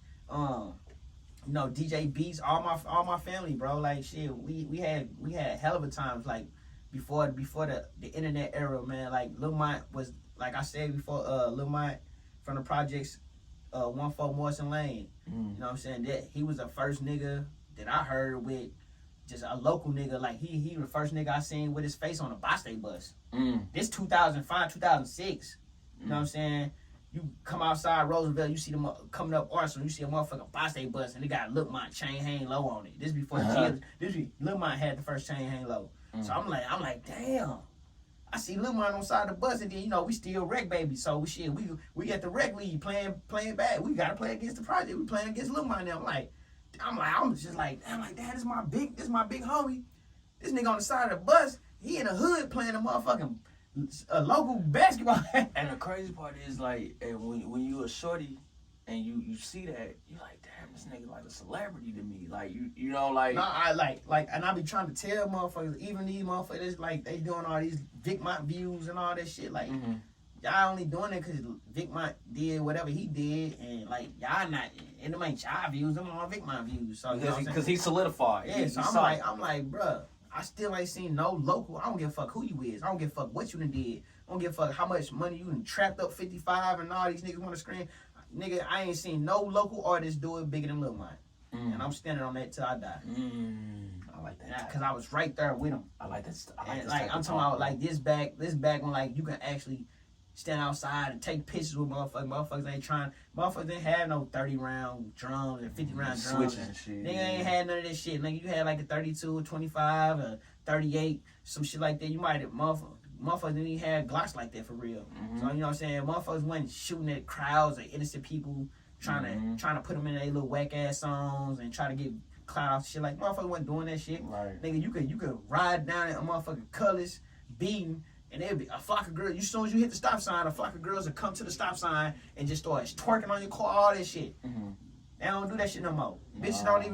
You know, DJ Beats, all my family, bro. Like shit, we had hell of a times like before the internet era, man. Like Lil Mine was, like I said before, Lil Mine from the projects, 14 Morrison Lane. You know what I'm saying? That he was the first nigga that I heard with just a local nigga. Like he the first nigga I seen with his face on a Boston bus. This 2005, 2006. You know what I'm saying? You come outside Roosevelt, you see them coming up Arsenal, you see a motherfucking Boston bus, and they got Lil Mine chain hang low on it. This before Lil Mine had the first chain hang low. So I'm like, damn. I see Lil Mine on the side of the bus, and then you know we still rec baby. So we at the rec league playing bad. We gotta play against the project. We playing against Lil Mine now. I'm just like, Dad, this is my big homie. This nigga on the side of the bus, he in the hood playing a motherfucking local basketball. And the crazy part is like, when you a shorty and you see that, you're like, damn, this nigga like a celebrity to me. Like you know, like no, I like, and I be trying to tell motherfuckers, even these motherfuckers, like they doing all these Vic Mont views and all that shit. Like y'all only doing it because Vic Mont did whatever he did, and like y'all not. And them ain't y'all views, them all Vic Mont views. So because he solidified. Yeah, so I'm like, bruh, I still ain't seen no local. I don't give a fuck who you is. I don't give a fuck what you done did. I don't give a fuck how much money you done trapped up 55 and all these niggas want to scream. Nigga, I ain't seen no local artist do it bigger than Lil Mine. And I'm standing on that till I die. I like that. Because I was right there with him. I like that. I'm talking about like this back when like you can actually stand outside and take pictures with motherfuckers. Motherfuckers ain't have no 30-round drums and 50-round drums. Switching shit. Nigga ain't had none of this shit. Nigga, you had like a 32, a 25, a 38, some shit like that. You might have, motherfuckers didn't even have Glocks like that for real. So, you know what I'm saying? Motherfuckers wasn't shooting at crowds of innocent people, trying to put them in their little whack-ass songs and try to get clout off shit. Like, motherfuckers wasn't doing that shit. Right. Nigga, you could ride down at a motherfucking Colors, beating, and there'd be a flock of girls. As soon as you hit the stop sign, a flock of girls would come to the stop sign and just start twerking on your car, all that shit. They don't do that shit no more. Bitches don't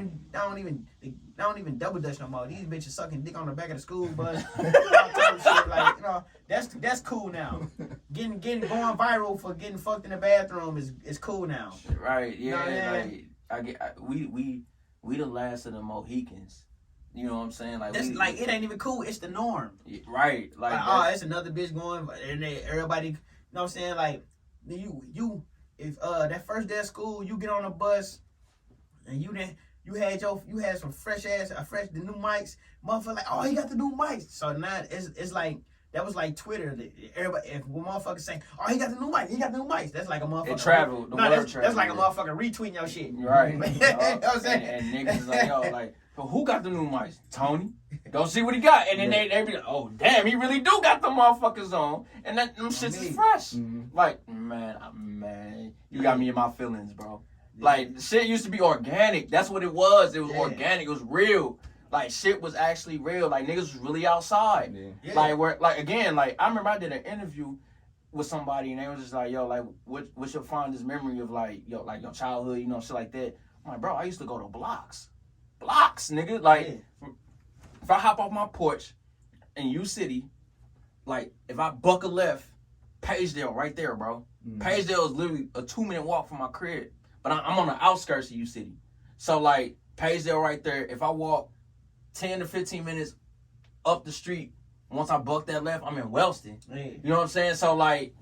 even double dutch no more. These bitches sucking dick on the back of the school bus. Shit, like, you know, that's cool now. Going viral for getting fucked in the bathroom is cool now. Right? Yeah. You know, We the last of the Mohicans. You know what I'm saying? Like, like it ain't even cool. It's the norm. Right. Like it's another bitch going, and everybody. You know what I'm saying? Like if that first day of school, you get on a bus, and you had some the new mics, motherfucker. Like, oh, he got the new mics. So now it's like that was like Twitter. Everybody, if one motherfucker saying, "Oh, he got the new mic, he got the new mics," that's like a motherfucker. It traveled. The word that's traveled. like a motherfucker retweeting your shit. Right. You know what I'm saying? And niggas is like, yo, like, well, who got the new mics? Tony. Go see what he got. And then they be like, oh, damn, he really do got the motherfuckers on. And them shits is fresh. Like, man, you got me in my feelings, bro. Like, shit used to be organic. That's what it was. It was organic. It was real. Like, shit was actually real. Like, niggas was really outside. Like, again, like, I remember I did an interview with somebody, and they was just like, yo, like, what's your fondest memory of, like, your childhood, you know, shit like that. I'm like, bro, I used to go to blocks, nigga. Like, if I hop off my porch in U City, like, if I buck a left, Pagedale right there, bro. Pagedale is literally a 2-minute walk from my crib, but I'm on the outskirts of U City. So, like, Pagedale right there, if I walk 10 to 15 minutes up the street, once I buck that left, I'm in Wellston. You know what I'm saying? So, like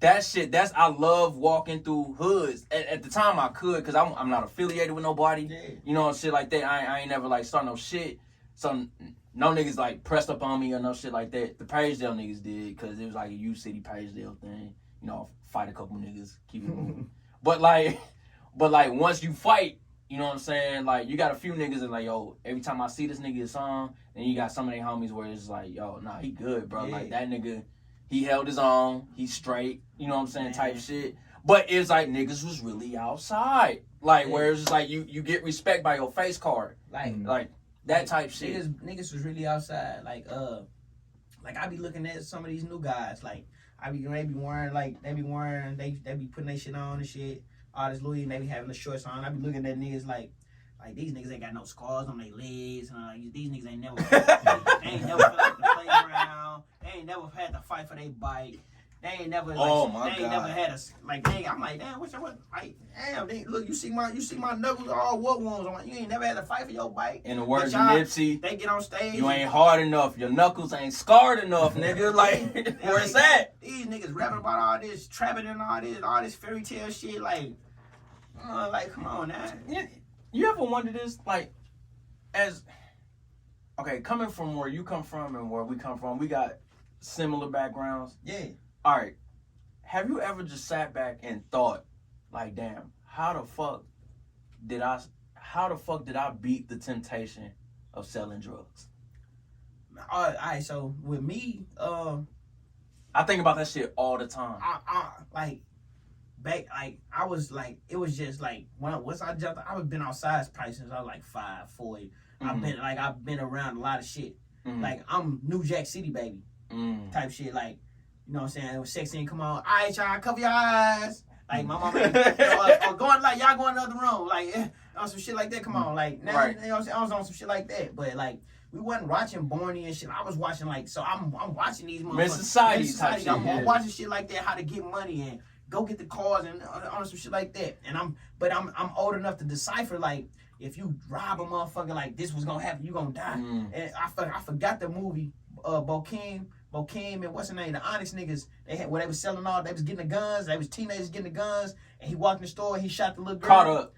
that shit, I love walking through hoods. At the time I could, because I'm not affiliated with nobody. You know, shit like that. I ain't never, like, start no shit. So, no niggas, like, pressed up on me or no shit like that. The Pagedale niggas did, because it was, like, a U City Pagedale thing. You know, fight a couple niggas, keep it moving. But, like, once you fight, you know what I'm saying? Like, you got a few niggas that, like, yo, every time I see this nigga song, and you got some of their homies where it's like, yo, nah, he good, bro. Like, that nigga, he held his own, he's straight, you know what I'm saying, type shit. But it's like niggas was really outside. Like, where it's just like, you get respect by your face card. Like that type shit. Niggas was really outside. Like, I be looking at some of these new guys. Like, they be putting their shit on and shit. All this Louis, and they be having the shorts on. I be looking at niggas like these niggas ain't got no scars on their legs. And these niggas ain't never, they ain't never been at the playground. They ain't never had to fight for their bike. They ain't never, like, never had I'm like, damn, what, like, damn, look, you see my knuckles all war wounds. I'm like, you ain't never had to fight for your bike. In the words of Nipsey, they get on stage. You ain't hard enough. Your knuckles ain't scarred enough, nigga. Like, where it's at? These niggas rapping about all this, trapping and all this fairy tale shit. Like, come on now. You ever wonder this? Like, coming from where you come from and where we come from, we got similar backgrounds. Yeah. All right. Have you ever just sat back and thought, like, damn, how the fuck did I beat the temptation of selling drugs? All right, so with me, I think about that shit all the time. I was like, it was just like, once I jumped, I've been outside probably since I was like 5'4". I've been around a lot of shit. Like, I'm New Jack City baby type shit. Like, you know what I'm saying? It was 16, come on. All right, y'all, cover your eyes. Like, my mama, or going, like, y'all going to the other room. Like, on some shit like that, come on. Like, now, you know what I'm saying? I was on some shit like that. But, like, we wasn't watching Barney and shit. I was watching, like, so I'm watching these motherfuckers. Society type shit. I'm watching shit like that, how to get money and go get the cars and on some shit like that. And I'm old enough to decipher, like, if you rob a motherfucker, like, this was gonna happen, you gonna die. And I forgot the movie, Bokeem and what's the name, the Onyx niggas, they was selling they was getting the guns, they was teenagers getting the guns, and he walked in the store, he shot the little girl. Caught Up.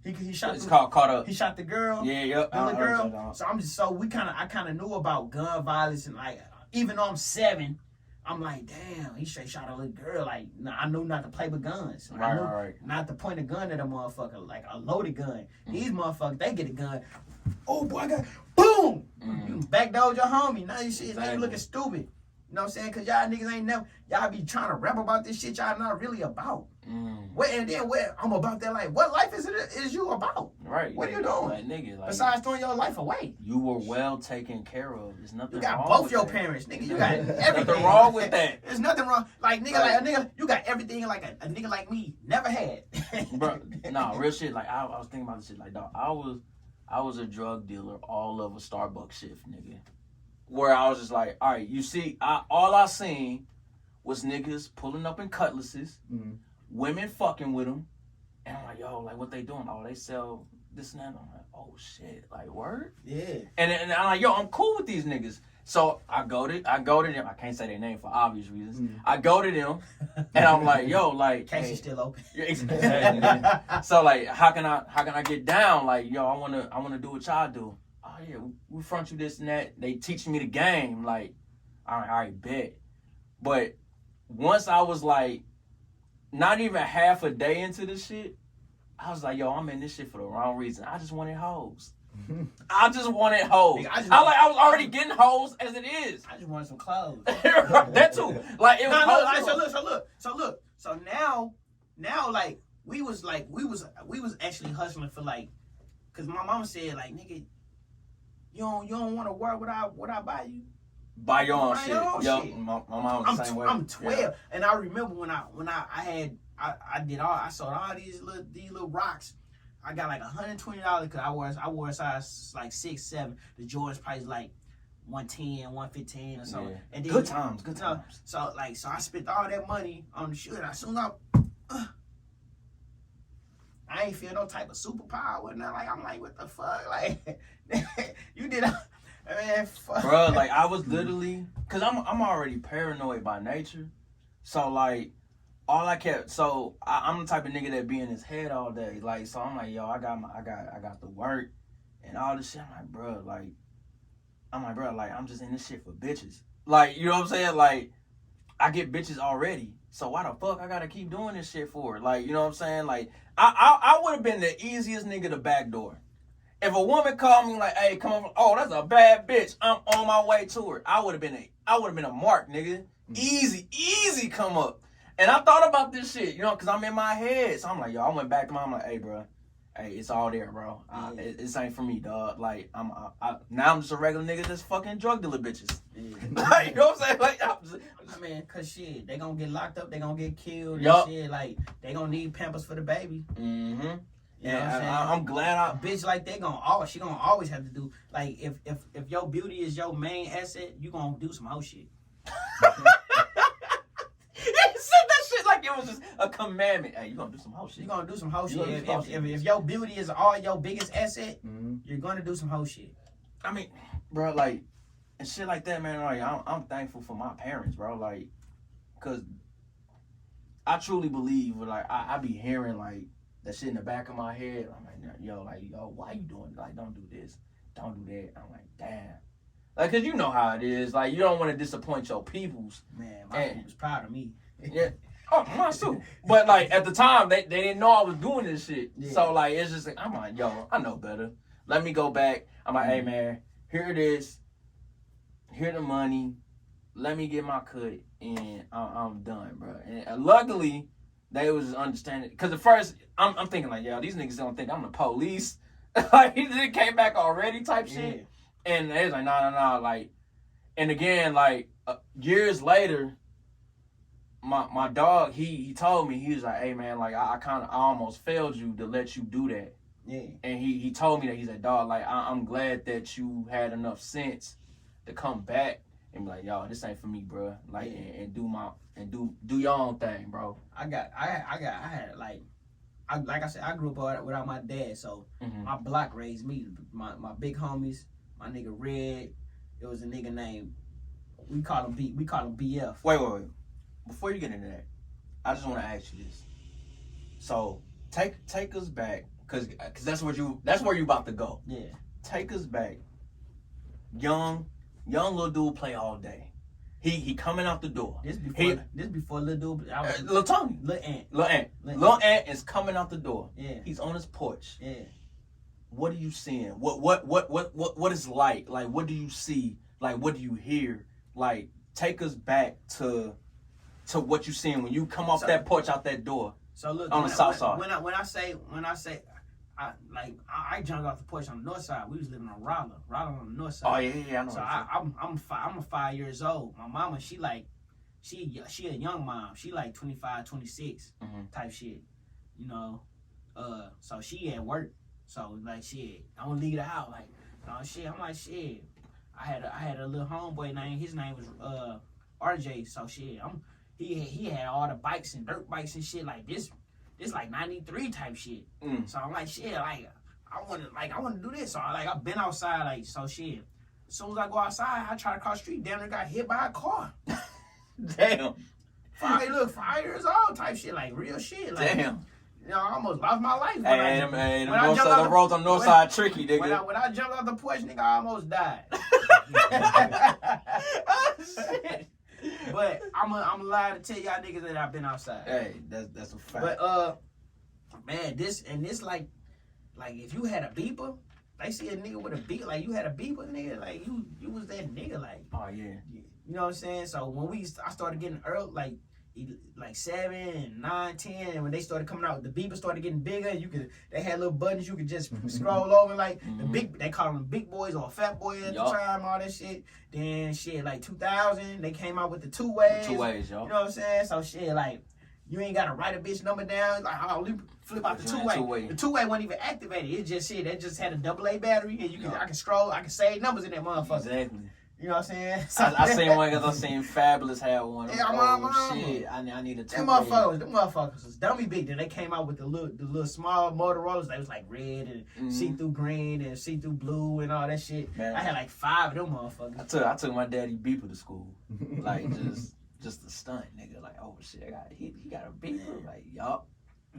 He shot. It's called Caught Up. He shot the girl. Yeah, yep. The little girl. So I kind of knew about gun violence, and, like, even though I'm 7, I'm like, damn, he straight shot a little girl. Like, I knew not to play with guns. I knew not to point a gun at a motherfucker, like a loaded gun. These motherfuckers, they get a gun. Oh boy, I got boom. You backdoored your homie. Now you shit, now you looking stupid. You know what I'm saying? Cause y'all niggas ain't never, y'all be trying to rap about this shit y'all not really about. Where I'm about that life. What life is you about? Right. What are you doing? Like, nigga, like, besides throwing your life away. You were well taken care of. There's nothing wrong. You got wrong both your that. parents, nigga. You got everything. Nothing wrong with that. There's nothing wrong. Like, nigga, you got everything like a nigga like me never had. Bro, nah, real shit. Like, I was thinking about this shit. Like, dog, I was a drug dealer all of a Starbucks shift, nigga. Where I was just like, all right, you see, all I seen was niggas pulling up in cutlasses, women fucking with them, and I'm like, yo, like, what they doing? Oh, they sell this and that. And I'm like, oh shit, like, word? Yeah. And I'm like, yo, I'm cool with these niggas. So I go to them. I can't say their name for obvious reasons. I go to them, and I'm like, yo, like, case is still open. Exactly. So, like, how can I get down? Like, yo, I wanna do what y'all do. Oh yeah, we front you this and that. They teach me the game. Like, All right, bet. But once I was like, not even half a day into this shit, I was like, yo, I'm in this shit for the wrong reason. I just wanted hoes. I just wanted hoes. I was already getting hoes as it is. I just wanted some clothes. That too. Like it was. So now, like we was actually hustling for like, cause my mama said like, nigga, you don't want to work what I buy you. Buy your own shit. Yo, my mom was the same way. I'm 12, and I remember when I sold all these little rocks. I got like $120 because I wore a size like 6, 7. The Jordans price like 110, 115 or something. Yeah. And then, good times. So I spent all that money on the shoe. And as soon as I ain't feel no type of superpower or nothing. Like I'm like, what the fuck? Like you did, man. Fuck. Bro, like I was literally, cause I'm already paranoid by nature, so like. All I kept, so I'm the type of nigga that be in his head all day. Like, so I'm like, yo, I got the work and all this shit. I'm like, bro, I'm just in this shit for bitches. Like, you know what I'm saying? Like, I get bitches already. So why the fuck I gotta keep doing this shit for? Like, you know what I'm saying? Like, I would have been the easiest nigga to backdoor. If a woman called me like, hey, come on, oh, that's a bad bitch. I'm on my way to her. I would have been a mark, nigga. Easy come up. And I thought about this shit, you know, because I'm in my head. So I'm like, yo, I went back to mom, like, hey, bro, hey, it's all there, bro. This ain't for me, dog. Like, now I'm just a regular nigga that's fucking drug dealer bitches. Yeah. Like, you know what I'm saying? Like, I mean, because shit, they going to get locked up, they going to get killed. Yup. And shit. Like, they going to need Pampers for the baby. Mm-hmm. Yeah, I'm glad a bitch like she gonna always have to do, like, if your beauty is your main asset, you gonna do some hoe shit. Like it was just a commandment. Hey, you gonna do some hoe shit. You gonna do some hoe shit. If your beauty is all your biggest asset, you're gonna do some hoe shit. I mean, bro, like, and shit like that, man. Like, I'm thankful for my parents, bro. Like, cause I truly believe, like, I be hearing like that shit in the back of my head. I'm like, yo, why you doing? Like, don't do this, don't do that. I'm like, damn. Like, cause you know how it is. Like, you don't want to disappoint your peoples. Man, my people's proud of me. Yeah. Oh, mine too. But like at the time, they didn't know I was doing this shit. Yeah. So like it's just like I'm like, yo, I know better. Let me go back. I'm like, hey man, here it is. Here the money. Let me get my cut and I'm done, bro. And luckily, they was understanding. Cause at first I'm thinking like, yo, these niggas don't think I'm the police. Like he just came back already type shit. And they was like, nah. Like, and again, like years later. My dog, he told me, he was like, hey man, like I almost failed you to let you do that. Yeah. And he told me that, he said, dog, like I'm glad that you had enough sense to come back and be like, yo, this ain't for me, bro. Like and do your own thing, bro. Like I said, I grew up without my dad, so my block raised me. My big homies, my nigga Red, it was a nigga named, we call him BF. Wait. Before you get into that, I just want to ask you this. So take us back, cause that's where you about to go. Yeah. Take us back. Young little dude play all day. He coming out the door. This before little dude. Lil Tony. Lil Ant is coming out the door. Yeah. He's on his porch. Yeah. What are you seeing? What is like? Like what do you see? Like what do you hear? Like take us back to what you seeing when you come off that porch out that door. So look, on the south side. When I say I jumped off the porch on the north side. We was living on Rolla on the north side. Oh yeah, I know. So I'm 5 years old. My mama, she a young mom. She like 25, 26 type shit. You know, so she at work. So like shit, I don't leave the house. Like shit. I'm like shit. I had a little homeboy named. His name was RJ. So shit, He had all the bikes and dirt bikes and shit like this like 93 type shit. So I'm like shit, like I want to do this. So I've been outside like so shit. As soon as I go outside, I try to cross the street. Damn, I got hit by a car. Damn. 5 years old type shit, like real shit. Like, damn. You know, I almost lost my life. The roads on the north side tricky, nigga. When I jumped off the porch, nigga, I almost died. Oh, shit. But I'm allowed to tell y'all niggas that I've been outside. Hey, that's a fact. But man, this like if you had a beeper, they see a nigga with a beeper, like you had a beeper, nigga, like you was that nigga, like. Oh yeah. You know what I'm saying? So when I started getting early, like 7, 9, 10, and when they started coming out, the beepers started getting bigger. They had little buttons you could just scroll over, like the big. They call them big boys or fat boy at the time, all that shit. Then shit, like 2000, they came out with the 2-ways. 2-ways, y'all. You know what I'm saying? So shit, like you ain't gotta write a bitch number down. Like I'll flip out the 2-way. The 2-way wasn't even activated. It just shit. That just had a AA battery, and I can scroll. I can save numbers in that motherfucker. Exactly. You know what I'm saying? I seen one because I seen Fabulous had one. Yeah, shit, I need a 2-way. Them motherfuckers was dummy big. Then they came out with the little small Motorola's. They was like red and see-through green and see-through blue and all that shit. Man, I had like 5 of them motherfuckers. I took my daddy beeper to school, like just a stunt, nigga. Like, oh shit, he got a beeper. Like, y'all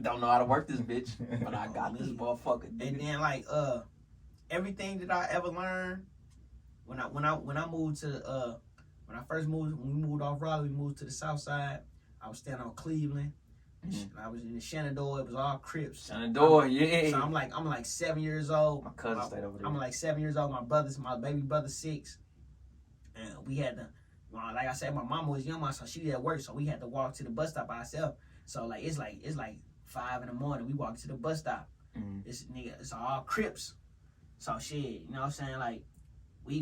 don't know how to work this bitch, but I got this motherfucker. Nigga. And then like everything that I ever learned. When I moved to when we moved off Raleigh, we moved to the south side. I was staying on Cleveland. I was in the Shenandoah. It was all Crips. Shenandoah, yeah. So I'm like 7 years old. My cousin stayed over there. I'm like 7 years old. My baby brother's 6. And we had to, like I said, my mama was young, so she at work, so we had to walk to the bus stop by ourselves. So like it's like 5 in the morning. We walk to the bus stop. It's all Crips. So shit, you know what I'm saying? Like. We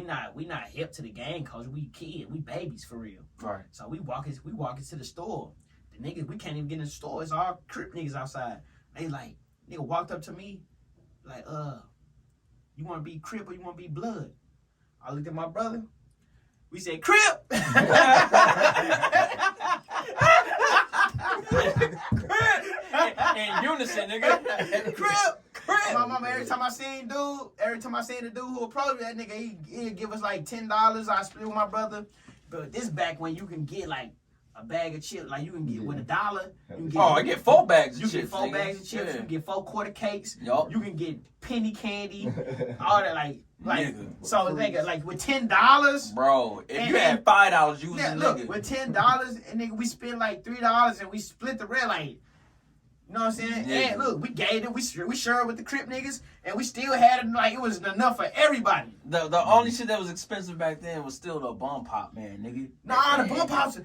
not hip to the gang cause we kids, we babies for real. Right. So we walking to the store. The niggas, we can't even get in the store. It's all Crip niggas outside. They like, nigga walked up to me, like, you wanna be Crip or you wanna be Blood? I looked at my brother. We said Crip. In unison, nigga. Crip. My mama, every time I seen the dude who approached me, that nigga, he'd give us like $10. I split with my brother. But this back when you can get like a bag of chips, like you can get with $1. You can I get 4 bags of chips. You get 4 nigga. bags of chips. Yeah. You can get 4 quarter cakes. Yup. You can get penny candy. All that like nigga. So nigga, like with $10, bro. If you had $5, you was a look, nigga. with $10 and nigga, we spent like $3 and we split the rent like. You know what I'm saying? Yeah. And look, we gave it. We shared with the Crip niggas, and we still had it like it was enough for everybody. The only shit that was expensive back then was still the bum pop, man, nigga. Nah, the bum pops,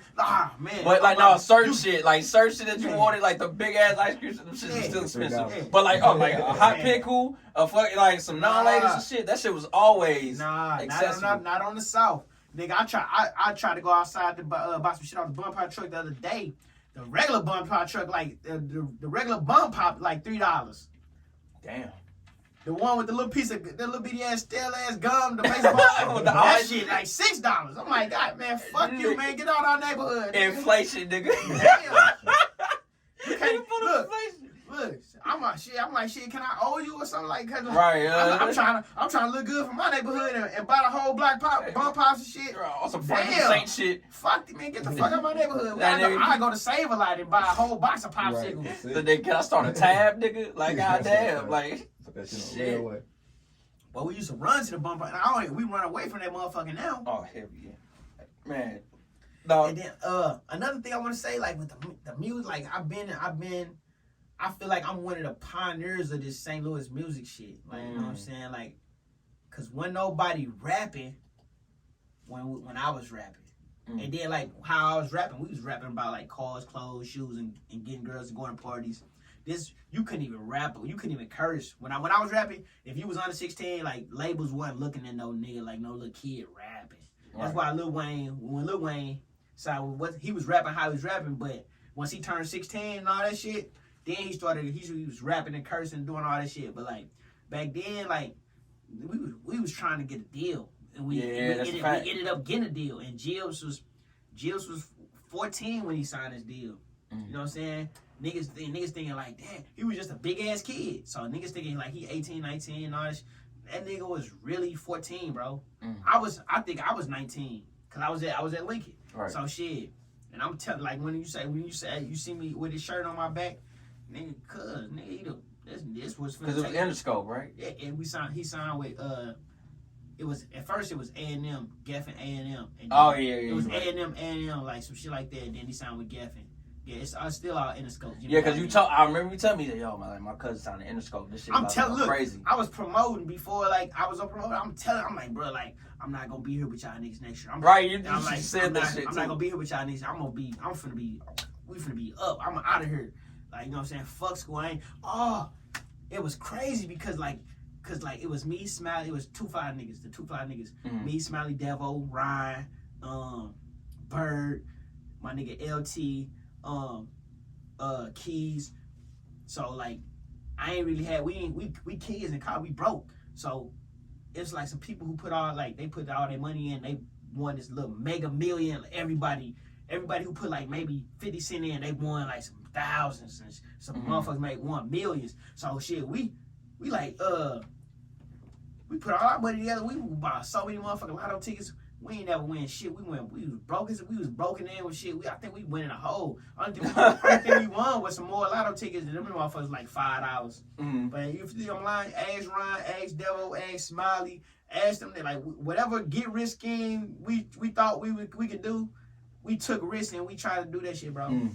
man. But like certain shit that you wanted, like the big ass ice cream, them shit was still expensive. Yeah. But like a hot pickle, a fucking like some non-ladies and shit, that shit was always accessible. Not on the South, nigga. I tried to go outside to buy some shit off the bum pop truck the other day. The regular bun pop truck, like the regular bun pop, like $3. Damn. The one with the little piece of the little bitty ass stale ass gum, the baseball, that shit like $6. I'm like, God, man, fuck you, man, get out our neighborhood. Nigga. Inflation, nigga. You can't look. I'm like, shit. Can I owe you or something like? Cause right. I'm trying to look good for my neighborhood and buy the whole black bun pops and shit. Some Saint shit. Fuck man, get the fuck out of my neighborhood. I go to Save-A-Lot and buy a whole box of popsicles. Right. So then can I start a tab, nigga? Like goddamn, like. Shit. Well, we used to run to the bumper, and we run away from that motherfucker now. Oh hell yeah, man. No. And then another thing I want to say, like with the music, like I feel like I'm one of the pioneers of this St. Louis music shit. Like you know what I'm saying, like, cause when nobody rapping, when I was rapping, and then like how I was rapping, we was rapping about like cars, clothes, shoes, and getting girls and going to parties. This you couldn't even rap, you couldn't even curse. When I was rapping, if you was under 16, like labels wasn't looking at no nigga like no little kid rapping. That's why when Lil Wayne said what he was rapping, how he was rapping, but once he turned 16 and all that shit, then he was rapping and cursing and doing all that shit. But like back then, like we was trying to get a deal, and we ended up getting a deal. And Jills was 14 when he signed his deal. You know what I'm saying? Niggas thinking like, damn, he was just a big ass kid. So niggas thinking like he 18, 19 and all that. That nigga was really 14, bro. I think I was 19 because I was at Lincoln. Right. So shit, and I'm telling like when you say you see me with his shirt on my back, nigga, this was because it was Interscope, right? Yeah, and he signed with it was at first it was A&M, Geffen A&M. Oh yeah, It was A&M, like some shit like that. And then he signed with Geffen. Yeah, it's still out Interscope. Yeah, because I remember you telling me that, yo, my cousin signed an Interscope. This shit I'm telling, look, crazy. I was promoting before, like, I was on promoting. I'm like, bro, like, I'm not gonna be here with y'all niggas next year. You like, said that shit I'm too. not gonna be here with y'all niggas. We finna be up. I'm out of here. Like, you know what I'm saying? Fuck school. It was crazy because it was me, Smiley. It was 2 fly niggas. The 2 fly niggas. Mm-hmm. Me, Smiley, Devo, Ryan, Bird, my nigga LT, Keys. So like, I ain't really had. We kids in college. We broke. So it's like some people who put all their money in. They won this little mega million. Everybody who put like maybe 50 cents in, they won like some thousands, and some motherfuckers won millions. So shit, we like we put all our money together. We bought so many motherfucking lotto tickets. We ain't never win shit. We was broken in with shit. I think we went in a hole. Only thing we won was some more lotto tickets, and them motherfuckers like $5. Mm-hmm. But if you see online, ask Ryan, ask Devo, ask Smiley, ask them. They like whatever get rich scheme we thought we could do. We took risks and we tried to do that shit, bro.